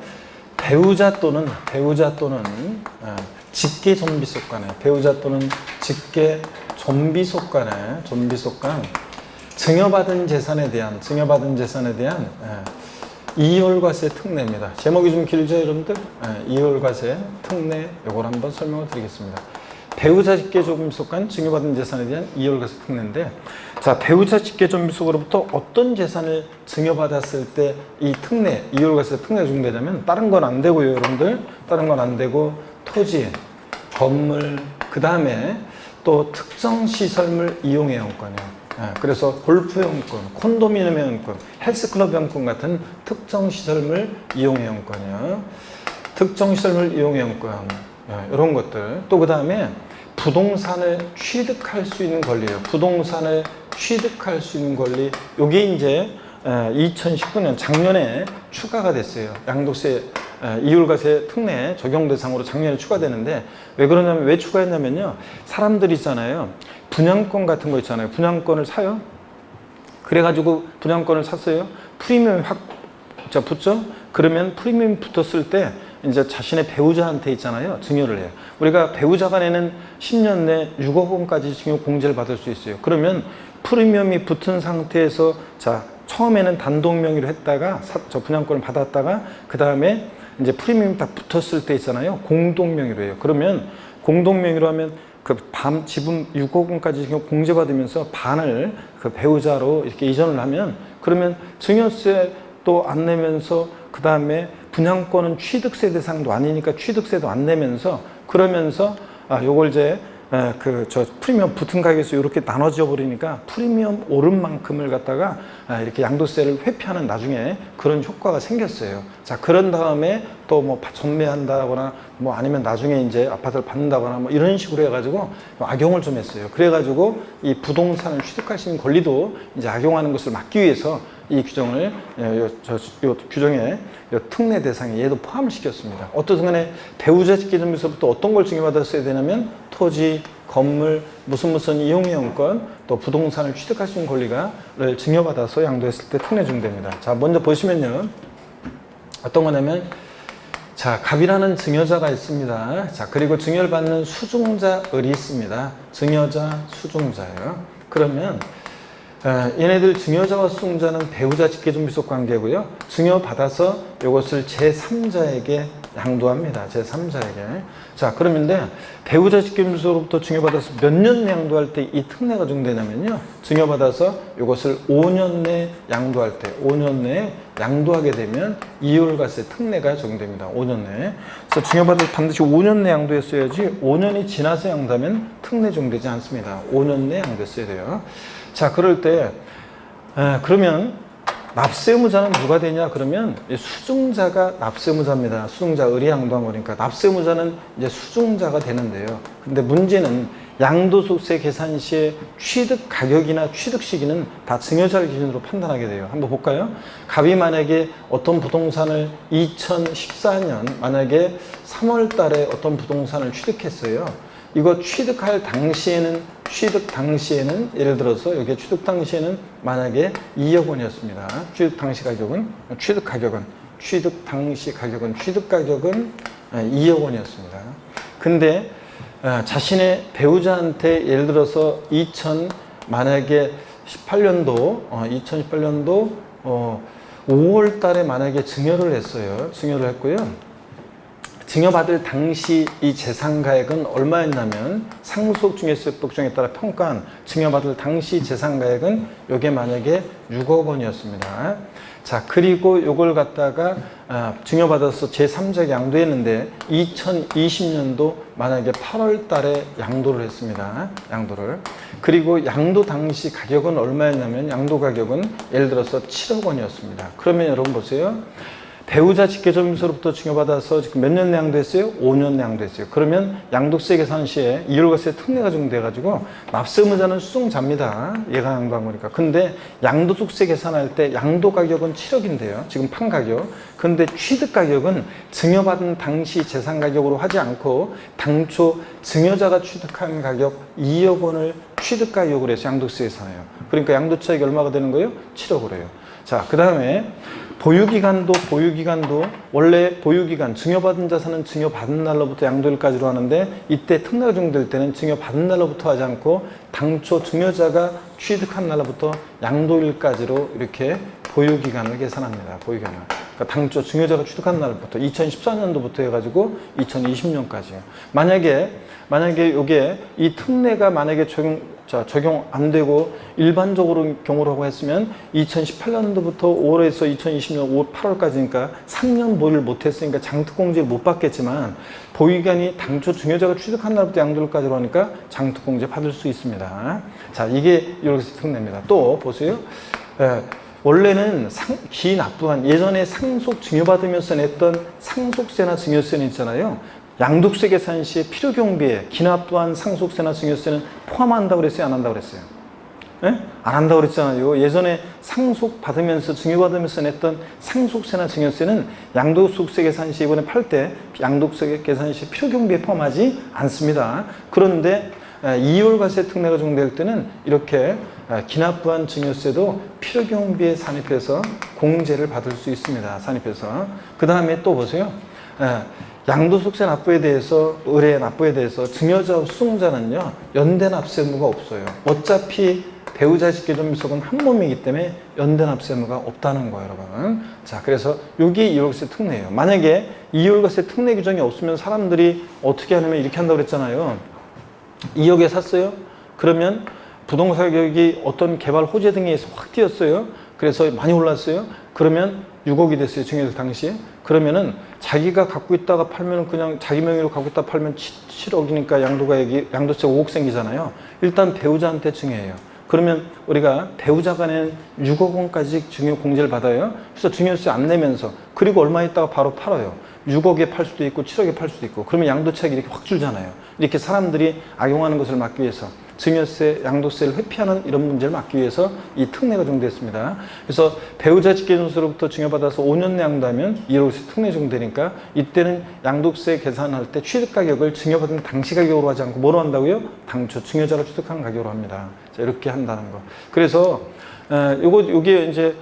배우자 또는 직계존비속 간에, 배우자 또는 직계존비속 간에, 존비속 간 증여받은 재산에 대한 이율과세 특례입니다. 제목이 좀 길죠, 여러분들? 이율과세 특례, 요걸 한번 설명을 드리겠습니다. 배우자 직계존비속 간 증여받은 재산에 대한 이율과세 특례인데, 자, 배우자 직계존비속으로부터 어떤 재산을 증여받았을 때 이 특례, 이율과세 특례가 적용되냐면, 다른 건 안 되고요, 여러분들. 다른 건 안 되고, 토지, 건물, 그 다음에 또 특정 시설물 이용해용권이요. 그래서 골프이용권, 콘도미니엄 이용권, 헬스클럽 이용권 같은 특정 시설물 이용 이용권이요. 특정 시설물 이용 이용권, 이런 것들. 또 그 다음에 부동산을 취득할 수 있는 권리예요. 부동산을 취득할 수 있는 권리. 요게 이제 2019년 작년에 추가가 됐어요. 양도세 이율과세 특례 적용 대상으로 작년에 추가되는데, 왜 그러냐면, 왜 추가했냐면요, 사람들 있잖아요, 분양권 같은 거 있잖아요. 분양권을 사요. 그래가지고 분양권을 샀어요. 프리미엄이 확 붙죠. 그러면 프리미엄 붙었을 때 이제 자신의 배우자한테 있잖아요, 증여를 해요. 우리가 배우자가 내는 10년 내 6억 원까지 증여 공제를 받을 수 있어요. 그러면 프리미엄이 붙은 상태에서, 자, 처음에는 단독 명의로 했다가 저 분양권을 받았다가 그 다음에 이제 프리미엄이 다 붙었을 때 있잖아요, 공동 명의로 해요. 그러면 공동 명의로 하면 그 지분 6억 원까지 공제받으면서 반을 그 배우자로 이렇게 이전을 하면, 그러면 증여세도 안 내면서 그 다음에 분양권은 취득세 대상도 아니니까 취득세도 안 내면서, 그러면서 요걸 이제 저 프리미엄 붙은 가격에서 이렇게 나눠져 버리니까 프리미엄 오른 만큼을 갖다가 이렇게 양도세를 회피하는 나중에 그런 효과가 생겼어요. 자, 그런 다음에 또 뭐 전매한다거나 뭐 아니면 나중에 이제 아파트를 받는다거나 뭐 이런 식으로 해가지고 악용을 좀 했어요. 그래가지고 이 부동산을 취득할 수 있는 권리도 이제 악용하는 것을 막기 위해서 이 규정을 요 규정에 요 특례 대상에 얘도 포함을 시켰습니다. 어떤 간에 배우자 직계점에서부터 어떤 걸 증여받았어야 되냐면, 토지, 건물, 무슨 이용이용권, 또 부동산을 취득할 수 있는 권리가를 증여받아서 양도했을 때 특례 적용됩니다. 자, 먼저 보시면요, 어떤 거냐면, 자, 갑이라는 증여자가 있습니다. 자, 그리고 증여를 받는 수중자을이 있습니다. 증여자, 수중자예요. 그러면 얘네들 증여자와 수중자는 배우자 직계존비속 관계고요. 증여받아서 이것을 제3자에게 양도합니다. 제3자에게. 자, 그러면데 배우자 직계존비속으로부터 증여받아서 몇 년 양도할 때 이 특례가 적용되냐면요, 증여받아서 이것을 5년 내 양도할 때, 5년 내에 양도하게 되면 이율과세 특례가 적용됩니다. 5년 내에. 그래서 증여받아서 반드시 5년 내 양도했어야지 5년이 지나서 양도하면 특례 적용되지 않습니다. 5년 내 양도했어야 돼요. 자, 그럴 때 그러면 납세의무자는 누가 되냐? 그러면 수중자가 납세의무자입니다. 수중자 을이 양도한 거니까 납세의무자는 이제 수중자가 되는데요. 근데 문제는 양도소득세 계산 시에 취득 가격이나 취득 시기는 다 증여자를 기준으로 판단하게 돼요. 한번 볼까요? 갑이 만약에 어떤 부동산을 2014년 만약에 3월 달에 어떤 부동산을 취득했어요. 이거 취득 당시에는 예를 들어서 여기 취득 당시에는 만약에 2억 원이었습니다. 취득 가격은 2억 원이었습니다. 근데 자신의 배우자한테 예를 들어서 만약에 2018년도 5월 달에 만약에 증여를 했어요. 증여를 했고요. 증여받을 당시 이 재산가액은 얼마였냐면, 상속증여세법 규정에 따라 평가한 증여받을 당시 재산가액은 이게 만약에 6억 원이었습니다. 자, 그리고 요걸 갖다가 증여받아서 제3자에게 양도했는데 2020년도 만약에 8월 달에 양도를 했습니다. 양도를. 그리고 양도 당시 가격은 얼마였냐면, 양도 가격은 예를 들어서 7억 원이었습니다. 그러면 여러분 보세요. 배우자 직계점유서로부터 증여받아서 지금 몇 년 내 양도했어요? 5년 내 양도했어요. 그러면 양도세 계산 시에 이율과세 특례가 적용돼가지고 납세의무자는 수중자입니다. 얘가 양도한 거니까. 근데 양도소득세 계산할 때 양도 가격은 7억인데요. 지금 판 가격. 근데 취득 가격은 증여받은 당시 재산 가격으로 하지 않고 당초 증여자가 취득한 가격 2억 원을 취득 가격으로 해서 양도세 계산해요. 그러니까 양도 차익이 얼마가 되는 거예요? 7억으로 해요. 자, 그 다음에 보유기간도 원래 보유기간, 증여받은 자산은 증여받은 날로부터 양도일까지로 하는데, 이때 특례가 적용될 때는 증여받은 날로부터 하지 않고 당초 증여자가 취득한 날로부터 양도일까지로 이렇게 보유기간을 계산합니다. 보유기간을. 그러니까 그러니까 당초 증여자가 취득한 날부터 2014년도부터 해가지고 2020년까지요. 만약에 요게 이 특례가 만약에 적용 안 되고 일반적으로 경우라고 했으면 2018년도부터 5월에서 2020년 8월까지니까 3년 보유를 못했으니까 장특공제를 못 받겠지만 보유기간이 당초 증여자가 취득한 날부터 양도일까지로 하니까 장특공제 받을 수 있습니다. 자, 이게 이렇게 특례입니다. 또 보세요. 원래는 기납부한 예전에 상속 증여받으면서 냈던 상속세나 증여세는 있잖아요. 양도세 계산 시에 필요경비에 기납부한 상속세나 증여세는 포함한다고 그랬어요? 안 한다고 그랬어요? 예? 안 한다고 그랬잖아요. 예전에 상속받으면서 증여받으면서 냈던 상속세나 증여세는 양도소득세 계산 시 이번에 팔 때 양도세 계산 시 필요경비에 포함하지 않습니다. 그런데 2월과세 특례가 적용될 때는 이렇게 기납부한 증여세도 필요경비에 산입해서 공제를 받을 수 있습니다. 산입해서. 그 다음에 또 보세요. 양도소득세 납부에 대해서, 의뢰 납부에 대해서 증여자, 수송자는요, 연대 납세 의무가 없어요. 어차피 배우자 직계존비속은 한 몸이기 때문에 연대 납세 의무가 없다는 거예요, 여러분. 자, 그래서 여기 이월과세 특례예요. 만약에 이월과세 특례 규정이 없으면 사람들이 어떻게 하냐면 이렇게 한다고 그랬잖아요. 2억에 샀어요? 그러면 부동산 가격이 어떤 개발 호재 등에 의해서 확 뛰었어요. 그래서 많이 올랐어요. 그러면 6억이 됐어요. 증여될 당시에. 그러면은 자기가 갖고 있다가 팔면 그냥 자기 명의로 갖고 있다 팔면 7억이니까 양도세 5억 생기잖아요. 일단 배우자한테 증여해요. 그러면 우리가 배우자 간에 6억 원까지 증여 공제를 받아요. 그래서 증여세 안 내면서 그리고 얼마 있다가 바로 팔아요. 6억에 팔 수도 있고 7억에 팔 수도 있고 그러면 양도차익이 이렇게 확 줄잖아요. 이렇게 사람들이 악용하는 것을 막기 위해서 증여세, 양도세를 회피하는 이런 문제를 막기 위해서 이 특례가 적용됐습니다. 그래서 배우자 직계존수로부터 증여받아서 5년 내 양도하면 1월세 특례 적용되니까 이때는 양도세 계산할 때 취득가격을 증여받은 당시 가격으로 하지 않고 뭐로 한다고요? 당초 증여자가 취득한 가격으로 합니다. 자, 이렇게 한다는 거. 그래서 요게 이제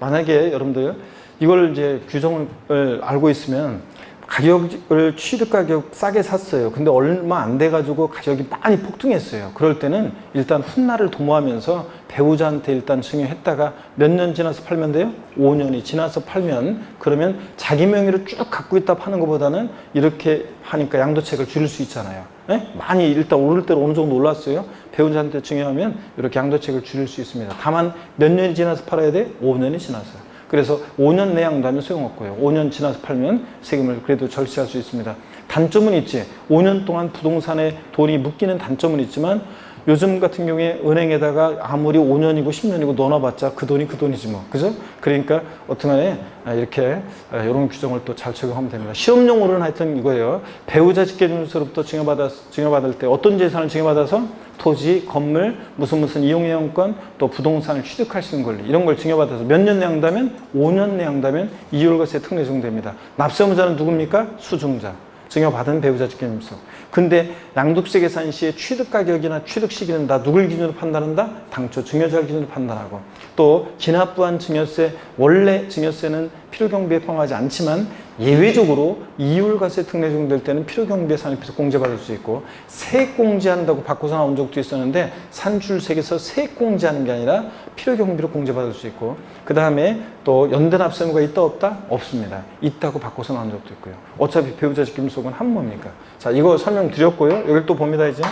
만약에 여러분들 이걸 이제 규정을 알고 있으면 가격을 취득가격 싸게 샀어요. 근데 얼마 안 돼가지고 가격이 많이 폭등했어요. 그럴 때는 일단 훗날을 도모하면서 배우자한테 일단 증여했다가 몇 년 지나서 팔면 돼요? 5년이 지나서 팔면 그러면 자기 명의로 쭉 갖고 있다 파는 것보다는 이렇게 하니까 양도차익을 줄일 수 있잖아요. 네? 많이 일단 오를 때로 어느 정도 올랐어요. 배우자한테 증여하면 이렇게 양도차익을 줄일 수 있습니다. 다만 몇 년이 지나서 팔아야 돼? 5년이 지나서. 그래서 5년 내 양도하면 소용없고요. 5년 지나서 팔면 세금을 그래도 절세할 수 있습니다. 단점은 있지. 5년 동안 부동산에 돈이 묶이는 단점은 있지만 요즘 같은 경우에 은행에다가 아무리 5년이고 10년이고 넣어놔봤자 그 돈이 그 돈이지 뭐. 그죠? 그러니까 어떻게 이렇게 이런 규정을 또 잘 적용하면 됩니다. 실험용으로는 하여튼 이거예요. 배우자 직계존수로부터 증여받을 때 어떤 재산을 증여받아서 토지, 건물, 무슨 이용이용권, 또 부동산을 취득할 수 있는 권리 이런 걸 증여받아서 몇 년 내 양도하면 5년 내 양도하면 이월과세 특례 적용됩니다. 납세 의무자는 누굽니까? 수증자. 증여받은 배우자 직계존비속. 근데 양도세 계산 시에 취득가격이나 취득 시기는 다 누굴 기준으로 판단한다? 당초 증여자를 기준으로 판단하고 또 기납부한 증여세, 원래 증여세는 필요경비에 포함하지 않지만 예외적으로 이율과세 특례 적용될 때는 필요경비에 산입해서 공제받을 수 있고 세액 공제한다고 바꿔서 나온 적도 있었는데 산출세에서 세액 공제하는 게 아니라 필요경비로 공제받을 수 있고 그 다음에 또 연대납세 의무가 있다 없다? 없습니다. 있다고 바꿔서 나온 적도 있고요. 어차피 배우자 직계존속은 한 몸이니까. 자, 이거 설명드렸고요. 여기 또 봅니다 이제.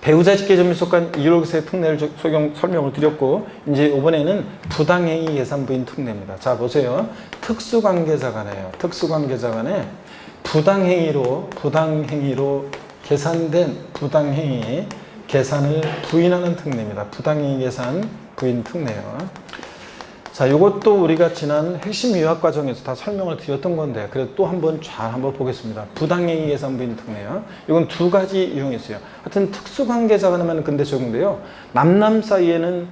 배우자 직계존비속 간 이율과세 특례를 설명을 드렸고 이제 이번에는 부당행위 예산 부인 특례입니다. 자, 보세요. 특수관계자 간에요. 특수관계자 간에 부당행위로 계산된 부당행위 계산을 부인하는 특례입니다. 부당행위 계산 부인 특례요. 자, 이것도 우리가 지난 핵심 유학 과정에서 다 설명을 드렸던 건데 그래도 또 한번 한번 보겠습니다. 부당행위 계산 부인 특례요. 이건 두 가지 유형이 있어요. 하여튼 특수관계자가 하면 근데 적용돼요. 남남 사이에는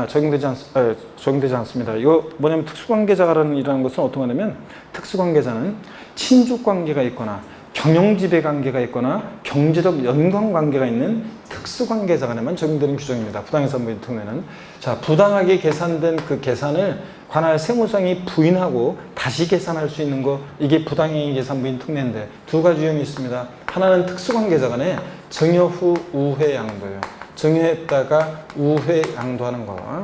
적용되지 않습니다. 이거 뭐냐면 특수관계자라는 것은 어떤 거냐면 특수관계자는 친족관계가 있거나 경영지배 관계가 있거나 경제적 연관관계가 있는 특수관계자 간에만 적용되는 규정입니다. 부당해산 부인 특례는. 자, 부당하게 계산된 그 계산을 관할 세무상이 부인하고 다시 계산할 수 있는 거 이게 부당행위 계산 부인 특례인데 두 가지 유형이 있습니다. 하나는 특수관계자 간에 증여 후 우회 양도예요. 증여했다가 우회 양도하는 거.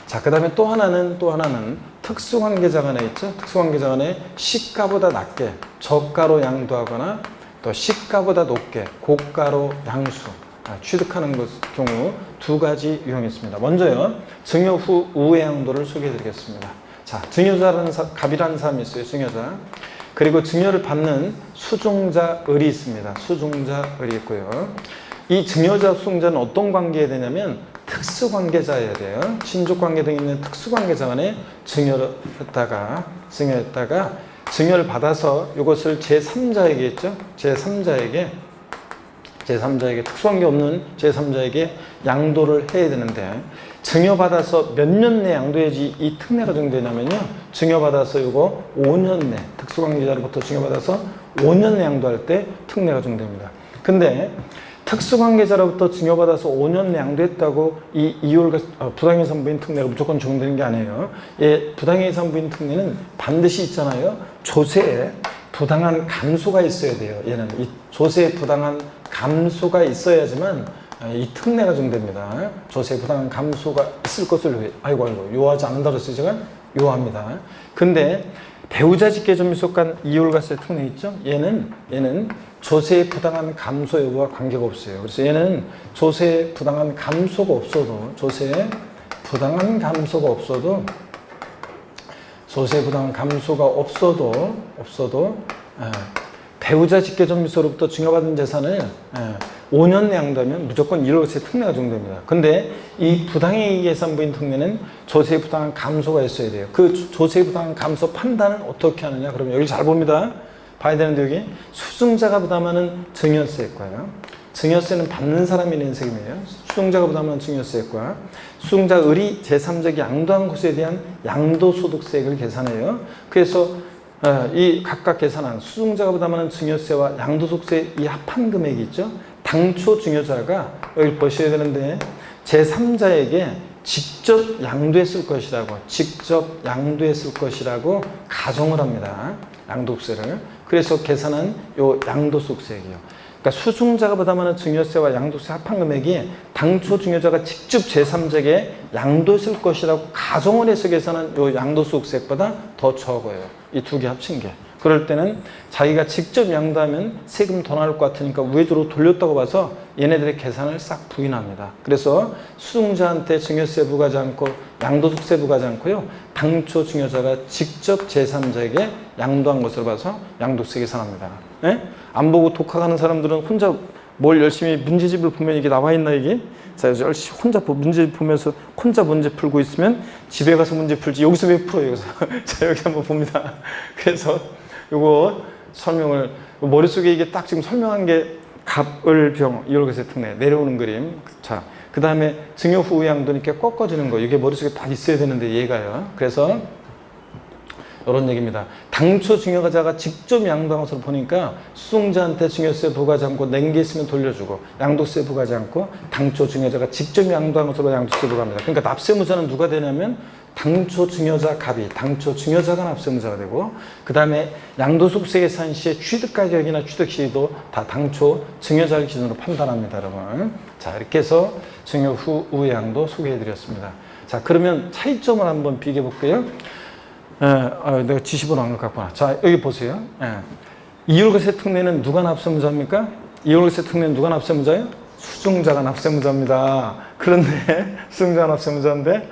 자, 그 다음에 또 하나는 특수관계자가 하나 있죠. 특수관계자가 안에 시가보다 낮게 저가로 양도하거나 또 시가보다 높게 고가로 양수 취득하는 경우 두 가지 유형이 있습니다. 먼저요, 증여 후 우회 양도를 소개해 드리겠습니다. 자, 증여자라는 갑이라는 사람이 있어요. 증여자. 그리고 증여를 받는 수종자을이 있습니다. 수종자을이 있고요. 이 증여자, 수종자는 어떤 관계에 되냐면 특수관계자여야 돼요. 친족관계 등이 있는 특수관계자 간에 증여를 했다가 증여를 받아서 이것을 제3자에게 했죠. 제3자에게 특수관계 없는 제3자에게 양도를 해야 되는데, 증여받아서 몇 년 내 양도해야지 이 특례가 적용되냐면요, 증여받아서 이거 5년 내, 특수관계자로부터 증여받아서 5년 내 양도할 때 특례가 적용됩니다. 근데 특수관계자로부터 증여받아서 5년 내 양도했다고 이 부당이익 선부인 특례가 무조건 적용되는 게 아니에요. 예, 부당이익 선부인 특례는 반드시 있잖아요. 조세에 부당한 감소가 있어야 돼요. 얘는 이 조세에 부당한 감소가 있어야지만 이 특례가 적용됩니다. 조세에 부당한 감소가 있을 것을 요하지 않는다고 했어요. 제가 요합니다. 근데 배우자 직계점유 속한 이율과세 특례 있죠? 얘는 조세에 부당한 감소 여부와 관계가 없어요. 그래서 얘는 조세에 부당한 감소가 없어도 배우자 직계점유서로부터 증여받은 재산을 5년 내 양도하면 무조건 이율과세 특례가 적용됩니다. 근데 이 부당이익 예산부인 특례는 조세에 부당한 감소가 있어야 돼요. 그 조세에 부당한 감소 판단을 어떻게 하느냐? 그러면 여기 잘 봅니다. 봐야 되는데, 여기 수증자가 부담하는 증여세액과요. 증여세는 받는 사람이 낸 세금이에요. 수증자가 부담하는 증여세액과 수증자을이 제3자에게 양도한 것에 대한 양도소득세액을 계산해요. 그래서 이 각각 계산한 수증자가 부담하는 증여세와 양도소득세 이 합한 금액이 있죠. 당초 증여자가 여기 보셔야 되는데 제3자에게 직접 양도했을 것이라고 가정을 합니다. 양도소득세를. 그래서 계산한 요 양도소득세액이요. 그러니까 수증자가 부담하는 증여세와 양도세 합한 금액이 당초 증여자가 직접 제3자에게 양도했을 것이라고 가정을 해서 계산한 요 양도소득세액보다 더 적어요. 이 두 개 합친 게. 그럴 때는 자기가 직접 양도하면 세금 더 나올 것 같으니까 우회적으로 돌렸다고 봐서 얘네들의 계산을 싹 부인합니다. 그래서 수증자한테 증여세 부과하지 않고 양도소득세 부과하지 않고요, 당초 증여자가 직접 제3자에게 양도한 것으로 봐서 양도세 계산합니다. 네? 안 보고 독학하는 사람들은 혼자 뭘 열심히 문제집을 보면 이게 나와 있나 이게? 자, 열심히 혼자 문제 보면서 혼자 문제 풀고 있으면 집에 가서 문제 풀지. 여기서 왜 풀어요? 여기서. 자, 여기 한번 봅니다. 그래서 요거 설명을, 머릿속에 이게 딱 지금 설명한 게 갑을병 이율과세 특례 내려오는 그림. 자, 그 다음에 증여 후 양도니까 꺾어지는 거. 이게 머릿속에 다 있어야 되는데 얘가요. 그래서 이런 얘기입니다. 당초 증여자가 직접 양도한 것으로 보니까 수증자한테 증여세 부과하지 않고 낸 게 있으면 돌려주고, 양도세 부과하지 않고 당초 증여자가 직접 양도한 것으로 양도세 부과합니다. 그러니까 납세무자는 누가 되냐면 당초 증여자 갑이, 당초 증여자가 납세무자가 되고, 그 다음에 양도소득세 계산 시에 취득가격이나 취득시도 다 당초 증여자를 기준으로 판단합니다, 여러분. 자, 이렇게 해서 증여 후 우회 양도 소개해드렸습니다. 자, 그러면 차이점을 한번 비교해 볼게요. 내가 지시본 안 갖고 와. 자, 여기 보세요. 이율과세 특례는 누가 납세무자입니까? 이율과세 특례는 누가 납세무자예요? 수증자가 납세무자입니다. 그런데 수증자가 납세무자인데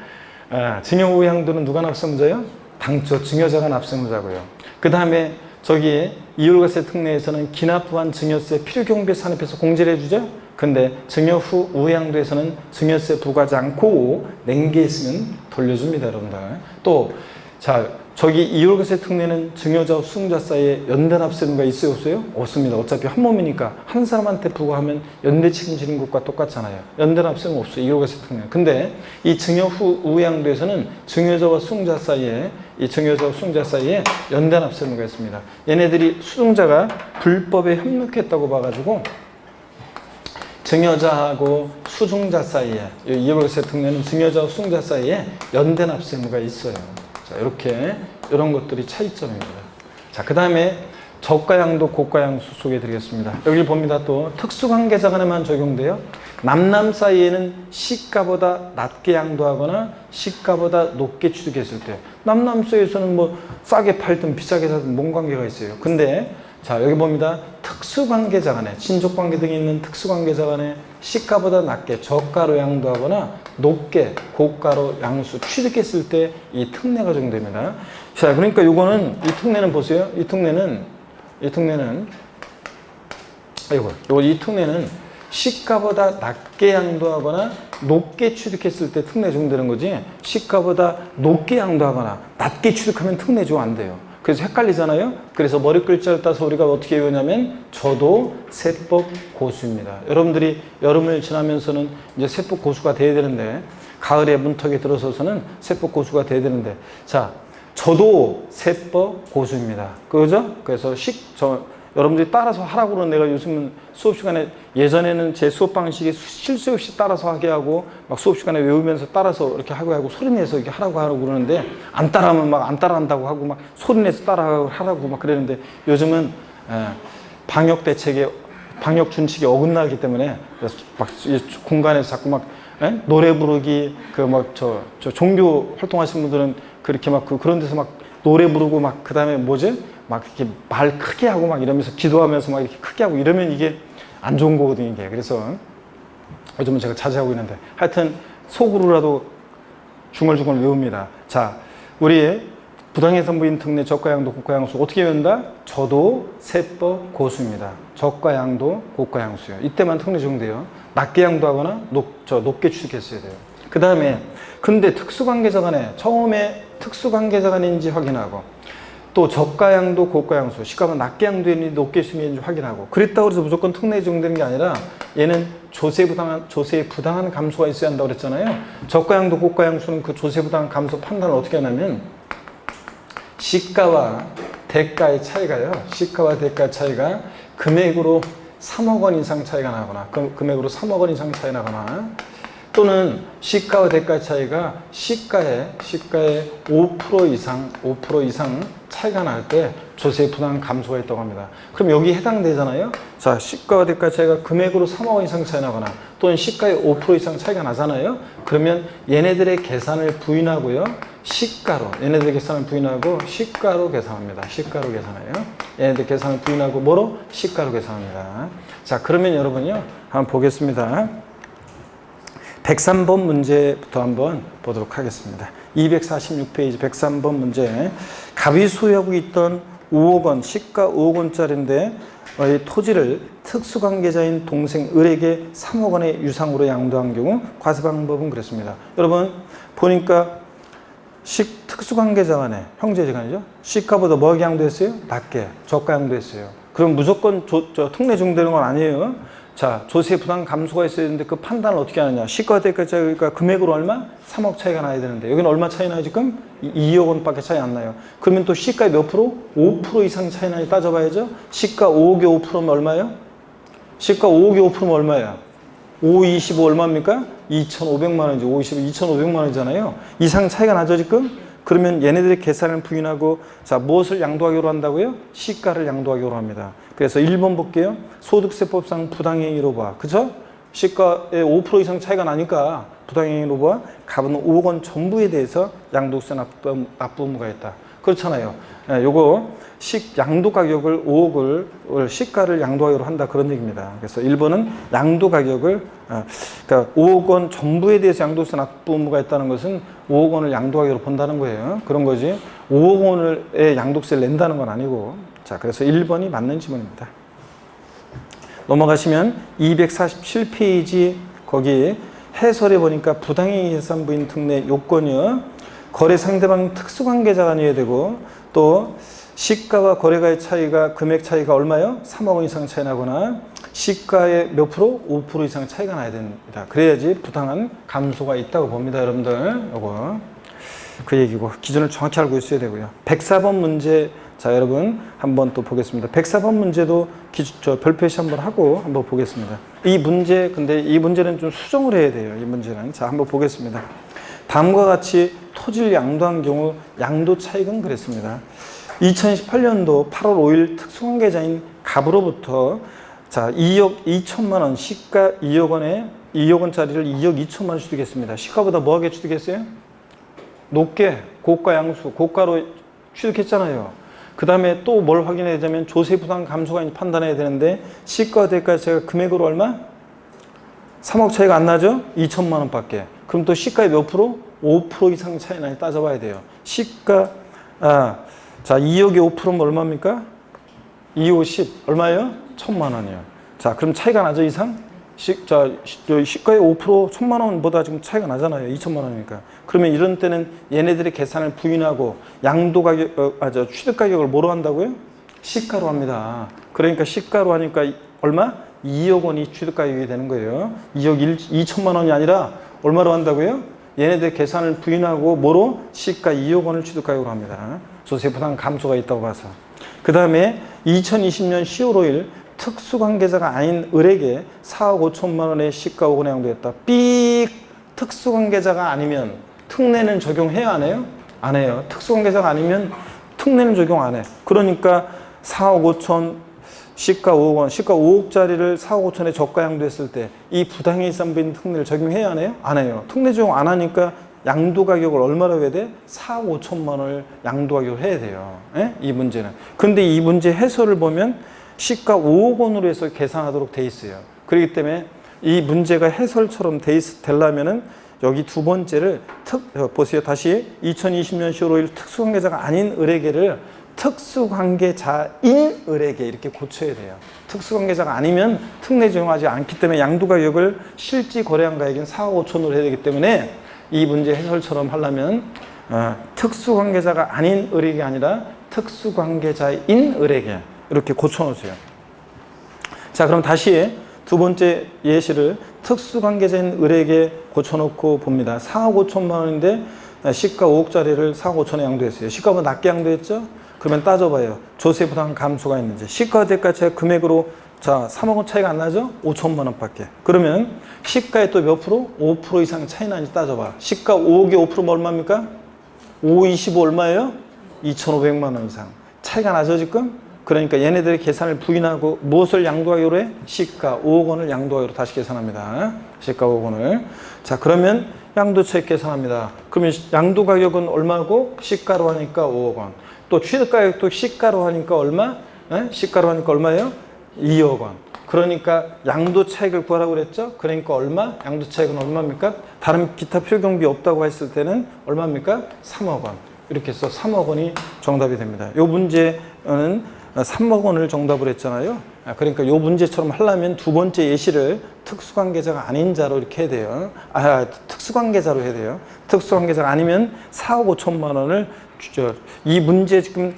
증여 후 양도는 누가 납세무자예요? 당초 증여자가 납세무자고요. 그 다음에 저기 이율과세 특례에서는 기납부한 증여세 필요경비 산입해서 공제를 해주죠. 근데 증여 후 우양도에서는 증여세 부과하지 않고 낸 게 있으면 돌려줍니다, 여러분들. 또 자, 저기 이율과세 특례는 증여자와 수증자 사이에 연대 납세가 있어요, 없어요? 없습니다. 어차피 한 몸이니까 한 사람한테 부과하면 연대 책임지는 것과 똑같잖아요. 연대 납세는 없어요, 이율과세 특례. 근데 이 증여 후 우양도에서는 증여자와 수증자 사이에 연대 납세가 있습니다. 얘네들이 수증자가 불법에 협력했다고 봐가지고 증여자하고 수증자 사이에, 이율과세 특례는 증여자와 수증자 사이에 연대 납세가 있어요. 자, 이렇게 이런 것들이 차이점입니다. 자, 그 다음에 저가 양도, 고가 양수 소개해 드리겠습니다. 여기 봅니다. 또 특수관계자 간에만 적용돼요. 남남 사이에는 시가보다 낮게 양도하거나 시가보다 높게 취득했을 때, 남남 사이에서는 뭐 싸게 팔든 비싸게 사든 뭔 관계가 있어요. 근데 자, 여기 봅니다. 특수관계자 간에, 친족관계 등이 있는 특수관계자 간에 시가보다 낮게 저가로 양도하거나 높게 고가로 양수 취득했을 때 이 특례가 적용됩니다. 자, 그러니까 요거는, 이 특례는 보세요. 이 특례는 시가보다 낮게 양도하거나 높게 취득했을 때 특례 적용되는 거지, 시가보다 높게 양도하거나 낮게 취득하면 특례 적용 안 돼요. 그래서 헷갈리잖아요. 그래서 머리 글자를 따서 우리가 어떻게 외우냐면 저도 세법 고수입니다. 여러분들이 여름을 지나면서는 이제 세법 고수가 돼야 되는데, 가을에 문턱에 들어서서는 세법 고수가 돼야 되는데, 자, 저도 세법 고수입니다. 그죠? 그래서 여러분들이 따라서 하라고 그러는, 내가 요즘은 수업 시간에, 예전에는 제 수업 방식이 실수 없이 따라서 하게 하고 막 수업 시간에 외우면서 따라서 이렇게 하고 소리내서 이렇게 하라고 그러는데, 안 따라하면 막 안 따라한다고 하고 막 소리내서 따라하라고 막 그랬는데, 요즘은 방역 대책에, 방역 준칙에 어긋나기 때문에 막 공간에서 자꾸 막 노래 부르기, 저 종교 활동하시는 분들은 그렇게 막 그런 데서 막 노래 부르고 막 그다음에 막 이렇게 말 크게 하고 막 이러면서 기도하면서 막 이렇게 크게 하고 이러면 이게 안 좋은 거거든요, 이게. 그래서 요즘은 제가 자제하고 있는데, 하여튼 속으로라도 중얼중얼 외웁니다. 자, 우리 부당해상부인 특례 저가양도 고가양수 어떻게 외운다? 저도 세법 고수입니다. 저가양도 고가양수요. 이때만 특례 적용돼요. 낮게 양도하거나 높게 취득했어야 돼요. 그 다음에 근데 특수관계자 간에 처음에 특수관계자 간인지 확인하고, 또 저가양도 고가양수, 시가보다 낮게 양도했는지 높게 했는지 확인하고, 그랬다고 해서 무조건 특례에 적용되는 게 아니라 얘는 조세에 부당한 감소가 있어야 한다고 그랬잖아요. 저가양도 고가양수는 그 조세에 부당한 감소 판단을 어떻게 하냐면, 시가와 대가의 차이가요, 시가와 대가의 차이가 금액으로 3억 원 이상 차이가 나거나, 금액으로 3억 원 이상 차이 나거나, 또는 시가와 대가의 차이가 시가의 5% 이상 차이가 날 때 조세 부담 감소가 있다고 합니다. 그럼 여기 해당되잖아요. 자, 시가와 대가의 차이가 금액으로 3억 원 이상 차이 나거나 또는 시가의 5% 이상 차이가 나잖아요. 그러면 얘네들의 계산을 부인하고요, 얘네들의 계산을 부인하고 시가로 계산합니다. 시가로 계산해요. 얘네들 계산을 부인하고 뭐로? 시가로 계산합니다. 자, 그러면 여러분요, 한번 보겠습니다. 103번 문제부터 한번 보도록 하겠습니다. 246페이지 103번 문제. 갑이 소유하고 있던 5억 원, 시가 5억 원짜리인데 이 토지를 특수관계자인 동생 을에게 3억 원의 유상으로 양도한 경우 과세 방법은 그랬습니다. 여러분 보니까 특수관계자 간에, 형제지간이죠. 시가보다 뭐하게 양도했어요? 낮게, 저가 양도했어요. 그럼 무조건 특례 적용되는 건 아니에요. 자, 조세 부담 감소가 있어야 되는데 그 판단을 어떻게 하느냐. 시가와 대가 차이가 금액으로 얼마? 3억 차이가 나야 되는데 여기는 얼마 차이 나요 지금? 2억 원밖에 차이 안 나요. 그러면 또 시가의 몇 프로? 5% 이상 차이 나니 따져봐야죠. 시가 5억에 5%면 얼마예요? 시가 5억에 5%면 얼마예요? 5, 25 얼마입니까? 2,500만 원이죠. 5, 25, 2,500만 원이잖아요. 이상 차이가 나죠 지금? 그러면 얘네들의 계산을 부인하고, 자, 무엇을 양도하기로 한다고요? 시가를 양도하기로 합니다. 그래서 1번 볼게요. 소득세법상 부당행위로 봐. 그죠? 시가의 5% 이상 차이가 나니까 부당행위로 봐. 갑은 5억 원 전부에 대해서 양도세 납부 의무가 있다. 그렇잖아요. 요거 양도 가격을 5억을 시가를 양도하기로 한다, 그런 얘기입니다. 그래서 1번은 양도 가격을, 그러니까 5억 원 전부에 대해서 양도세 납부 의무가 있다는 것은 5억 원을 양도하기로 본다는 거예요. 그런 거지 5억 원의 양도세를 낸다는 건 아니고. 자, 그래서 1번이 맞는 지문입니다. 넘어가시면 247페이지 거기 해설에 보니까 부당행위 해산부인 특례 요건이요, 거래 상대방 특수관계자가 아니어야 되고, 또 시가와 거래가의 차이가, 금액 차이가 얼마요? 3억 원 이상 차이 나거나 시가의 몇 프로? 5% 이상 차이가 나야 됩니다. 그래야지 부당한 감소가 있다고 봅니다, 여러분들. 요거 그 얘기고, 기준을 정확히 알고 있어야 되고요. 104번 문제, 자, 여러분 한번 또 보겠습니다. 104번 문제도 별표시 한번 하고 한번 보겠습니다. 이 문제, 근데 이 문제는 좀 수정을 해야 돼요. 이 문제는. 자, 한번 보겠습니다. 다음과 같이 토지를 양도한 경우 양도 차익은 그랬습니다. 2018년도 8월 5일 특수관계자인 갑으로부터 자 2억 2천만 원 시가 2억 원에 2억 원짜리를 2억 2천만 원 취득했습니다. 시가보다 뭐하게 취득했어요? 높게 고가 양수 고가로 취득했잖아요. 그 다음에 또 뭘 확인해야 되냐면 조세 부담 감소가 판단해야 되는데 시가 대가에서 제가 금액으로 얼마? 3억 차이가 안 나죠? 2천만 원밖에. 그럼 또 시가의 몇 프로? 5% 이상 차이 나니 따져봐야 돼요. 시가 자 2억에 5%면 얼마입니까? 2, 5, 10 얼마예요? 1,000만 원이요. 자 그럼 차이가 나죠 이상? 시가의 5% 1,000만 원보다 지금 차이가 나잖아요. 2천만 원이니까. 그러면 이런 때는 얘네들의 계산을 부인하고 양도 가격, 취득 가격을 뭐로 한다고요? 시가로 합니다. 그러니까 시가로 하니까 얼마? 2억 원이 취득 가격이 되는 거예요. 2억 2천만 원이 아니라 얼마로 한다고요? 얘네들 계산을 부인하고 뭐로? 시가 2억 원을 취득 가격으로 합니다. 조세 부담 감소가 있다고 봐서. 그 다음에 2020년 10월 5일 특수관계자가 아닌 을에게 4억 5천만 원의 시가 5억 원에 양도했다. 삑! 특수관계자가 아니면 특례는 적용해야 안 해요? 안 해요. 특수관계자가 아니면 특례는 적용 안 해. 그러니까 4억 5천 시가 5억 원, 시가 5억짜리를 4억 5천에 저가 양도했을 때 이 부당해이sam부인 특례를 적용해야 안 해요? 안 해요. 특례 적용 안 하니까 양도 가격을 얼마로 해야 돼? 4억 5천만 원을 양도 가격을 해야 돼요. 에? 이 문제는. 근데 이 문제 해설을 보면 시가 5억 원으로 해서 계산하도록 돼 있어요. 그렇기 때문에 이 문제가 해설처럼 되려면은 여기 두 번째를 보세요. 다시 2020년 10월 5일 특수관계자가 아닌 을에게를 특수관계자인 을에게 이렇게 고쳐야 돼요. 특수관계자가 아니면 특례 적용하지 않기 때문에 양도가격을 실지 거래한 가액인 4억 5천으로 해야 되기 때문에 이 문제 해설처럼 하려면 특수관계자가 아닌 을에게 아니라 특수관계자인 을에게 이렇게 고쳐놓으세요. 자 그럼 다시 두 번째 예시를 특수관계자인 을에게 고쳐놓고 봅니다. 4억 5천만 원인데 시가 5억짜리를 4억 5천에 양도했어요. 시가보다 낮게 양도했죠? 그러면 따져봐요. 조세 부담 감소가 있는지. 시가 대가치가 금액으로 자 3억 원 차이가 안 나죠? 5천만 원밖에. 그러면 시가에 또 몇 프로? 5% 이상 차이 나는지 따져봐. 시가 5억에 5%면 얼마입니까? 5, 25 얼마예요? 2,500만 원 이상. 차이가 나죠 지금? 그러니까 얘네들의 계산을 부인하고 무엇을 양도하기로 해? 시가 5억 원을 양도하기로 다시 계산합니다. 시가 5억 원을. 자 그러면 양도차익 계산합니다. 그러면 양도 가격은 얼마고? 시가로 하니까 5억 원. 또 취득 가격도 시가로 하니까 얼마? 시가로 하니까 얼마예요? 2억 원. 그러니까 양도 차익을 구하라고 그랬죠? 그러니까 얼마? 양도 차익은 얼마입니까? 다른 기타 필요경비 없다고 했을 때는 얼마입니까? 3억 원. 이렇게 해서 3억 원이 정답이 됩니다. 이 문제는 3억 원을 정답을 했잖아요. 그러니까 이 문제처럼 하려면 두 번째 예시를 특수관계자가 아닌 자로 이렇게 해야 돼요. 특수관계자로 해야 돼요. 특수관계자가 아니면 4억 5천만 원을 이 문제 지금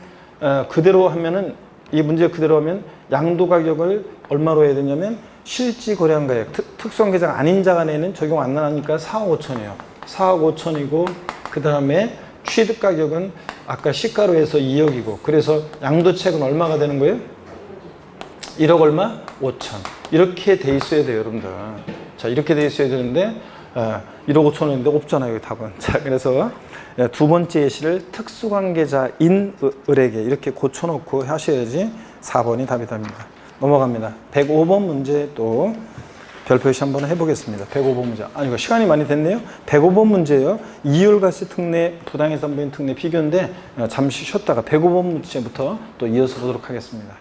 그대로 하면은 이 문제 그대로 하면 양도 가격을 얼마로 해야 되냐면 실지 거래한 가격 특수관계자가 아닌 자가 내는 적용 안 나니까 4억 5천이에요. 4억 5천이고 그 다음에 취득 가격은 아까 시가로 해서 2억이고 그래서 양도차익은 얼마가 되는 거예요? 1억 얼마? 5천. 이렇게 돼 있어야 돼요, 여러분들. 자, 이렇게 돼 있어야 되는데 1억 5천원인데 없잖아요, 답은. 자, 그래서 두 번째 예시를 특수관계자인 을에게 이렇게 고쳐놓고 하셔야지 4번이 답이 됩니다. 넘어갑니다. 105번 문제 또 별표시 한번 해보겠습니다. 105번 문제. 이거 시간이 많이 됐네요. 105번 문제예요. 이율과세 특례, 부당해산부인 특례 비교인데 잠시 쉬었다가 105번 문제부터 또 이어서 보도록 하겠습니다.